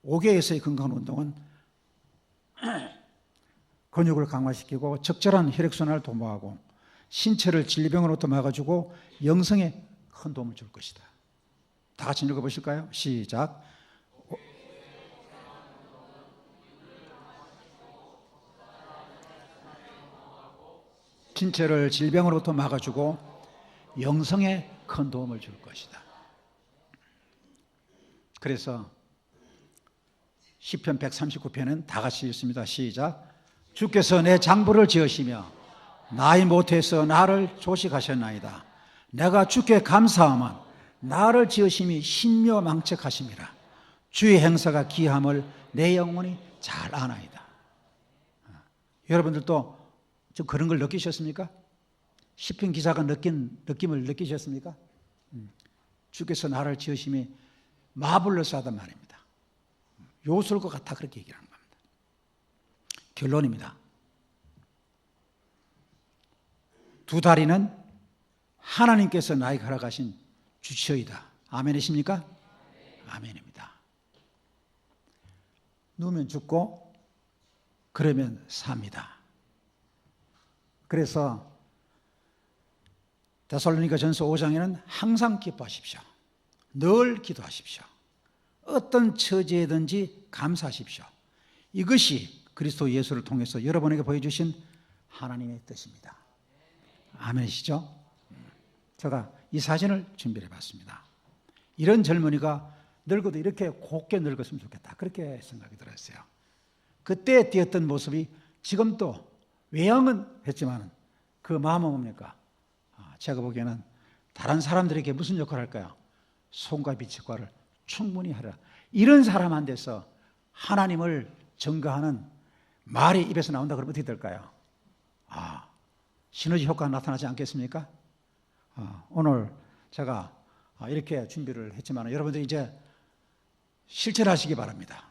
5개에서의 건강한 운동은 근육을 강화시키고 적절한 혈액순환을 도모하고 신체를 질병으로부터 막아주고 영성에 큰 도움을 줄 것이다. 다 같이 읽어보실까요? 시작. 신체를 질병으로부터 막아주고 영성에 큰 도움을 줄 것이다. 그래서 시편 139편은 다 같이 읽습니다. 시작. 주께서 내 장부를 지으시며 나이 못해서 나를 조식하셨나이다. 내가 주께 감사하면 나를 지으심이 신묘망측하심이라. 주의 행사가 기함을 내 영혼이 잘 아나이다. 여러분들도 좀 그런 걸 느끼셨습니까? 시편 기자가 느낀 느낌을 느끼셨습니까? 주께서 나를 지으심이 마블러스하단 말입니다. 요술과 같아 그렇게 얘기하는 겁니다. 결론입니다. 두 다리는 하나님께서 나에게 허락하신 주처이다. 아멘이십니까? 아멘입니다. 누우면 죽고 그러면 삽니다. 그래서 데살로니가전서 5장에는 항상 기뻐하십시오. 늘 기도하십시오. 어떤 처지에든지 감사하십시오. 이것이 그리스도 예수를 통해서 여러분에게 보여주신 하나님의 뜻입니다. 아멘이시죠? 제가 이 사진을 준비해 봤습니다. 이런 젊은이가 늙어도 이렇게 곱게 늙었으면 좋겠다. 그렇게 생각이 들었어요. 그때 뛰었던 모습이 지금도 외형은 했지만 그 마음은 뭡니까? 제가 보기에는 다른 사람들에게 무슨 역할을 할까요? 손과 빛의 역할을 충분히 하라. 이런 사람한테서 하나님을 증거하는 말이 입에서 나온다 그러면 어떻게 될까요? 시너지 효과가 나타나지 않겠습니까? 오늘 제가 이렇게 준비를 했지만 여러분들 이제 실천하시기 바랍니다.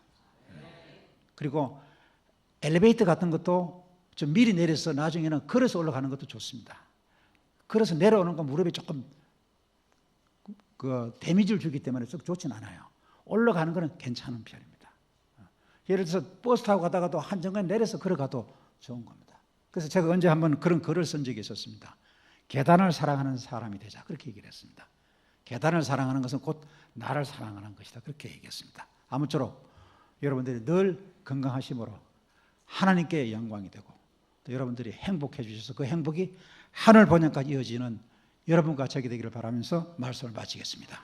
그리고 엘리베이터 같은 것도 좀 미리 내려서 나중에는 걸어서 올라가는 것도 좋습니다. 걸어서 내려오는 건 무릎에 조금 데미지를 주기 때문에 썩 좋진 않아요. 올라가는 거는 괜찮은 편입니다. 예를 들어서 버스 타고 가다가도 한정간 내려서 걸어가도 좋은 겁니다. 그래서 제가 언제 한번 그런 글을 쓴 적이 있었습니다. 계단을 사랑하는 사람이 되자, 그렇게 얘기를 했습니다. 계단을 사랑하는 것은 곧 나를 사랑하는 것이다, 그렇게 얘기했습니다. 아무쪼록 여러분들이 늘 건강하심으로 하나님께 영광이 되고 또 여러분들이 행복해 주셔서 그 행복이 하늘 번영까지 이어지는 여러분과 저기 되기를 바라면서 말씀을 마치겠습니다.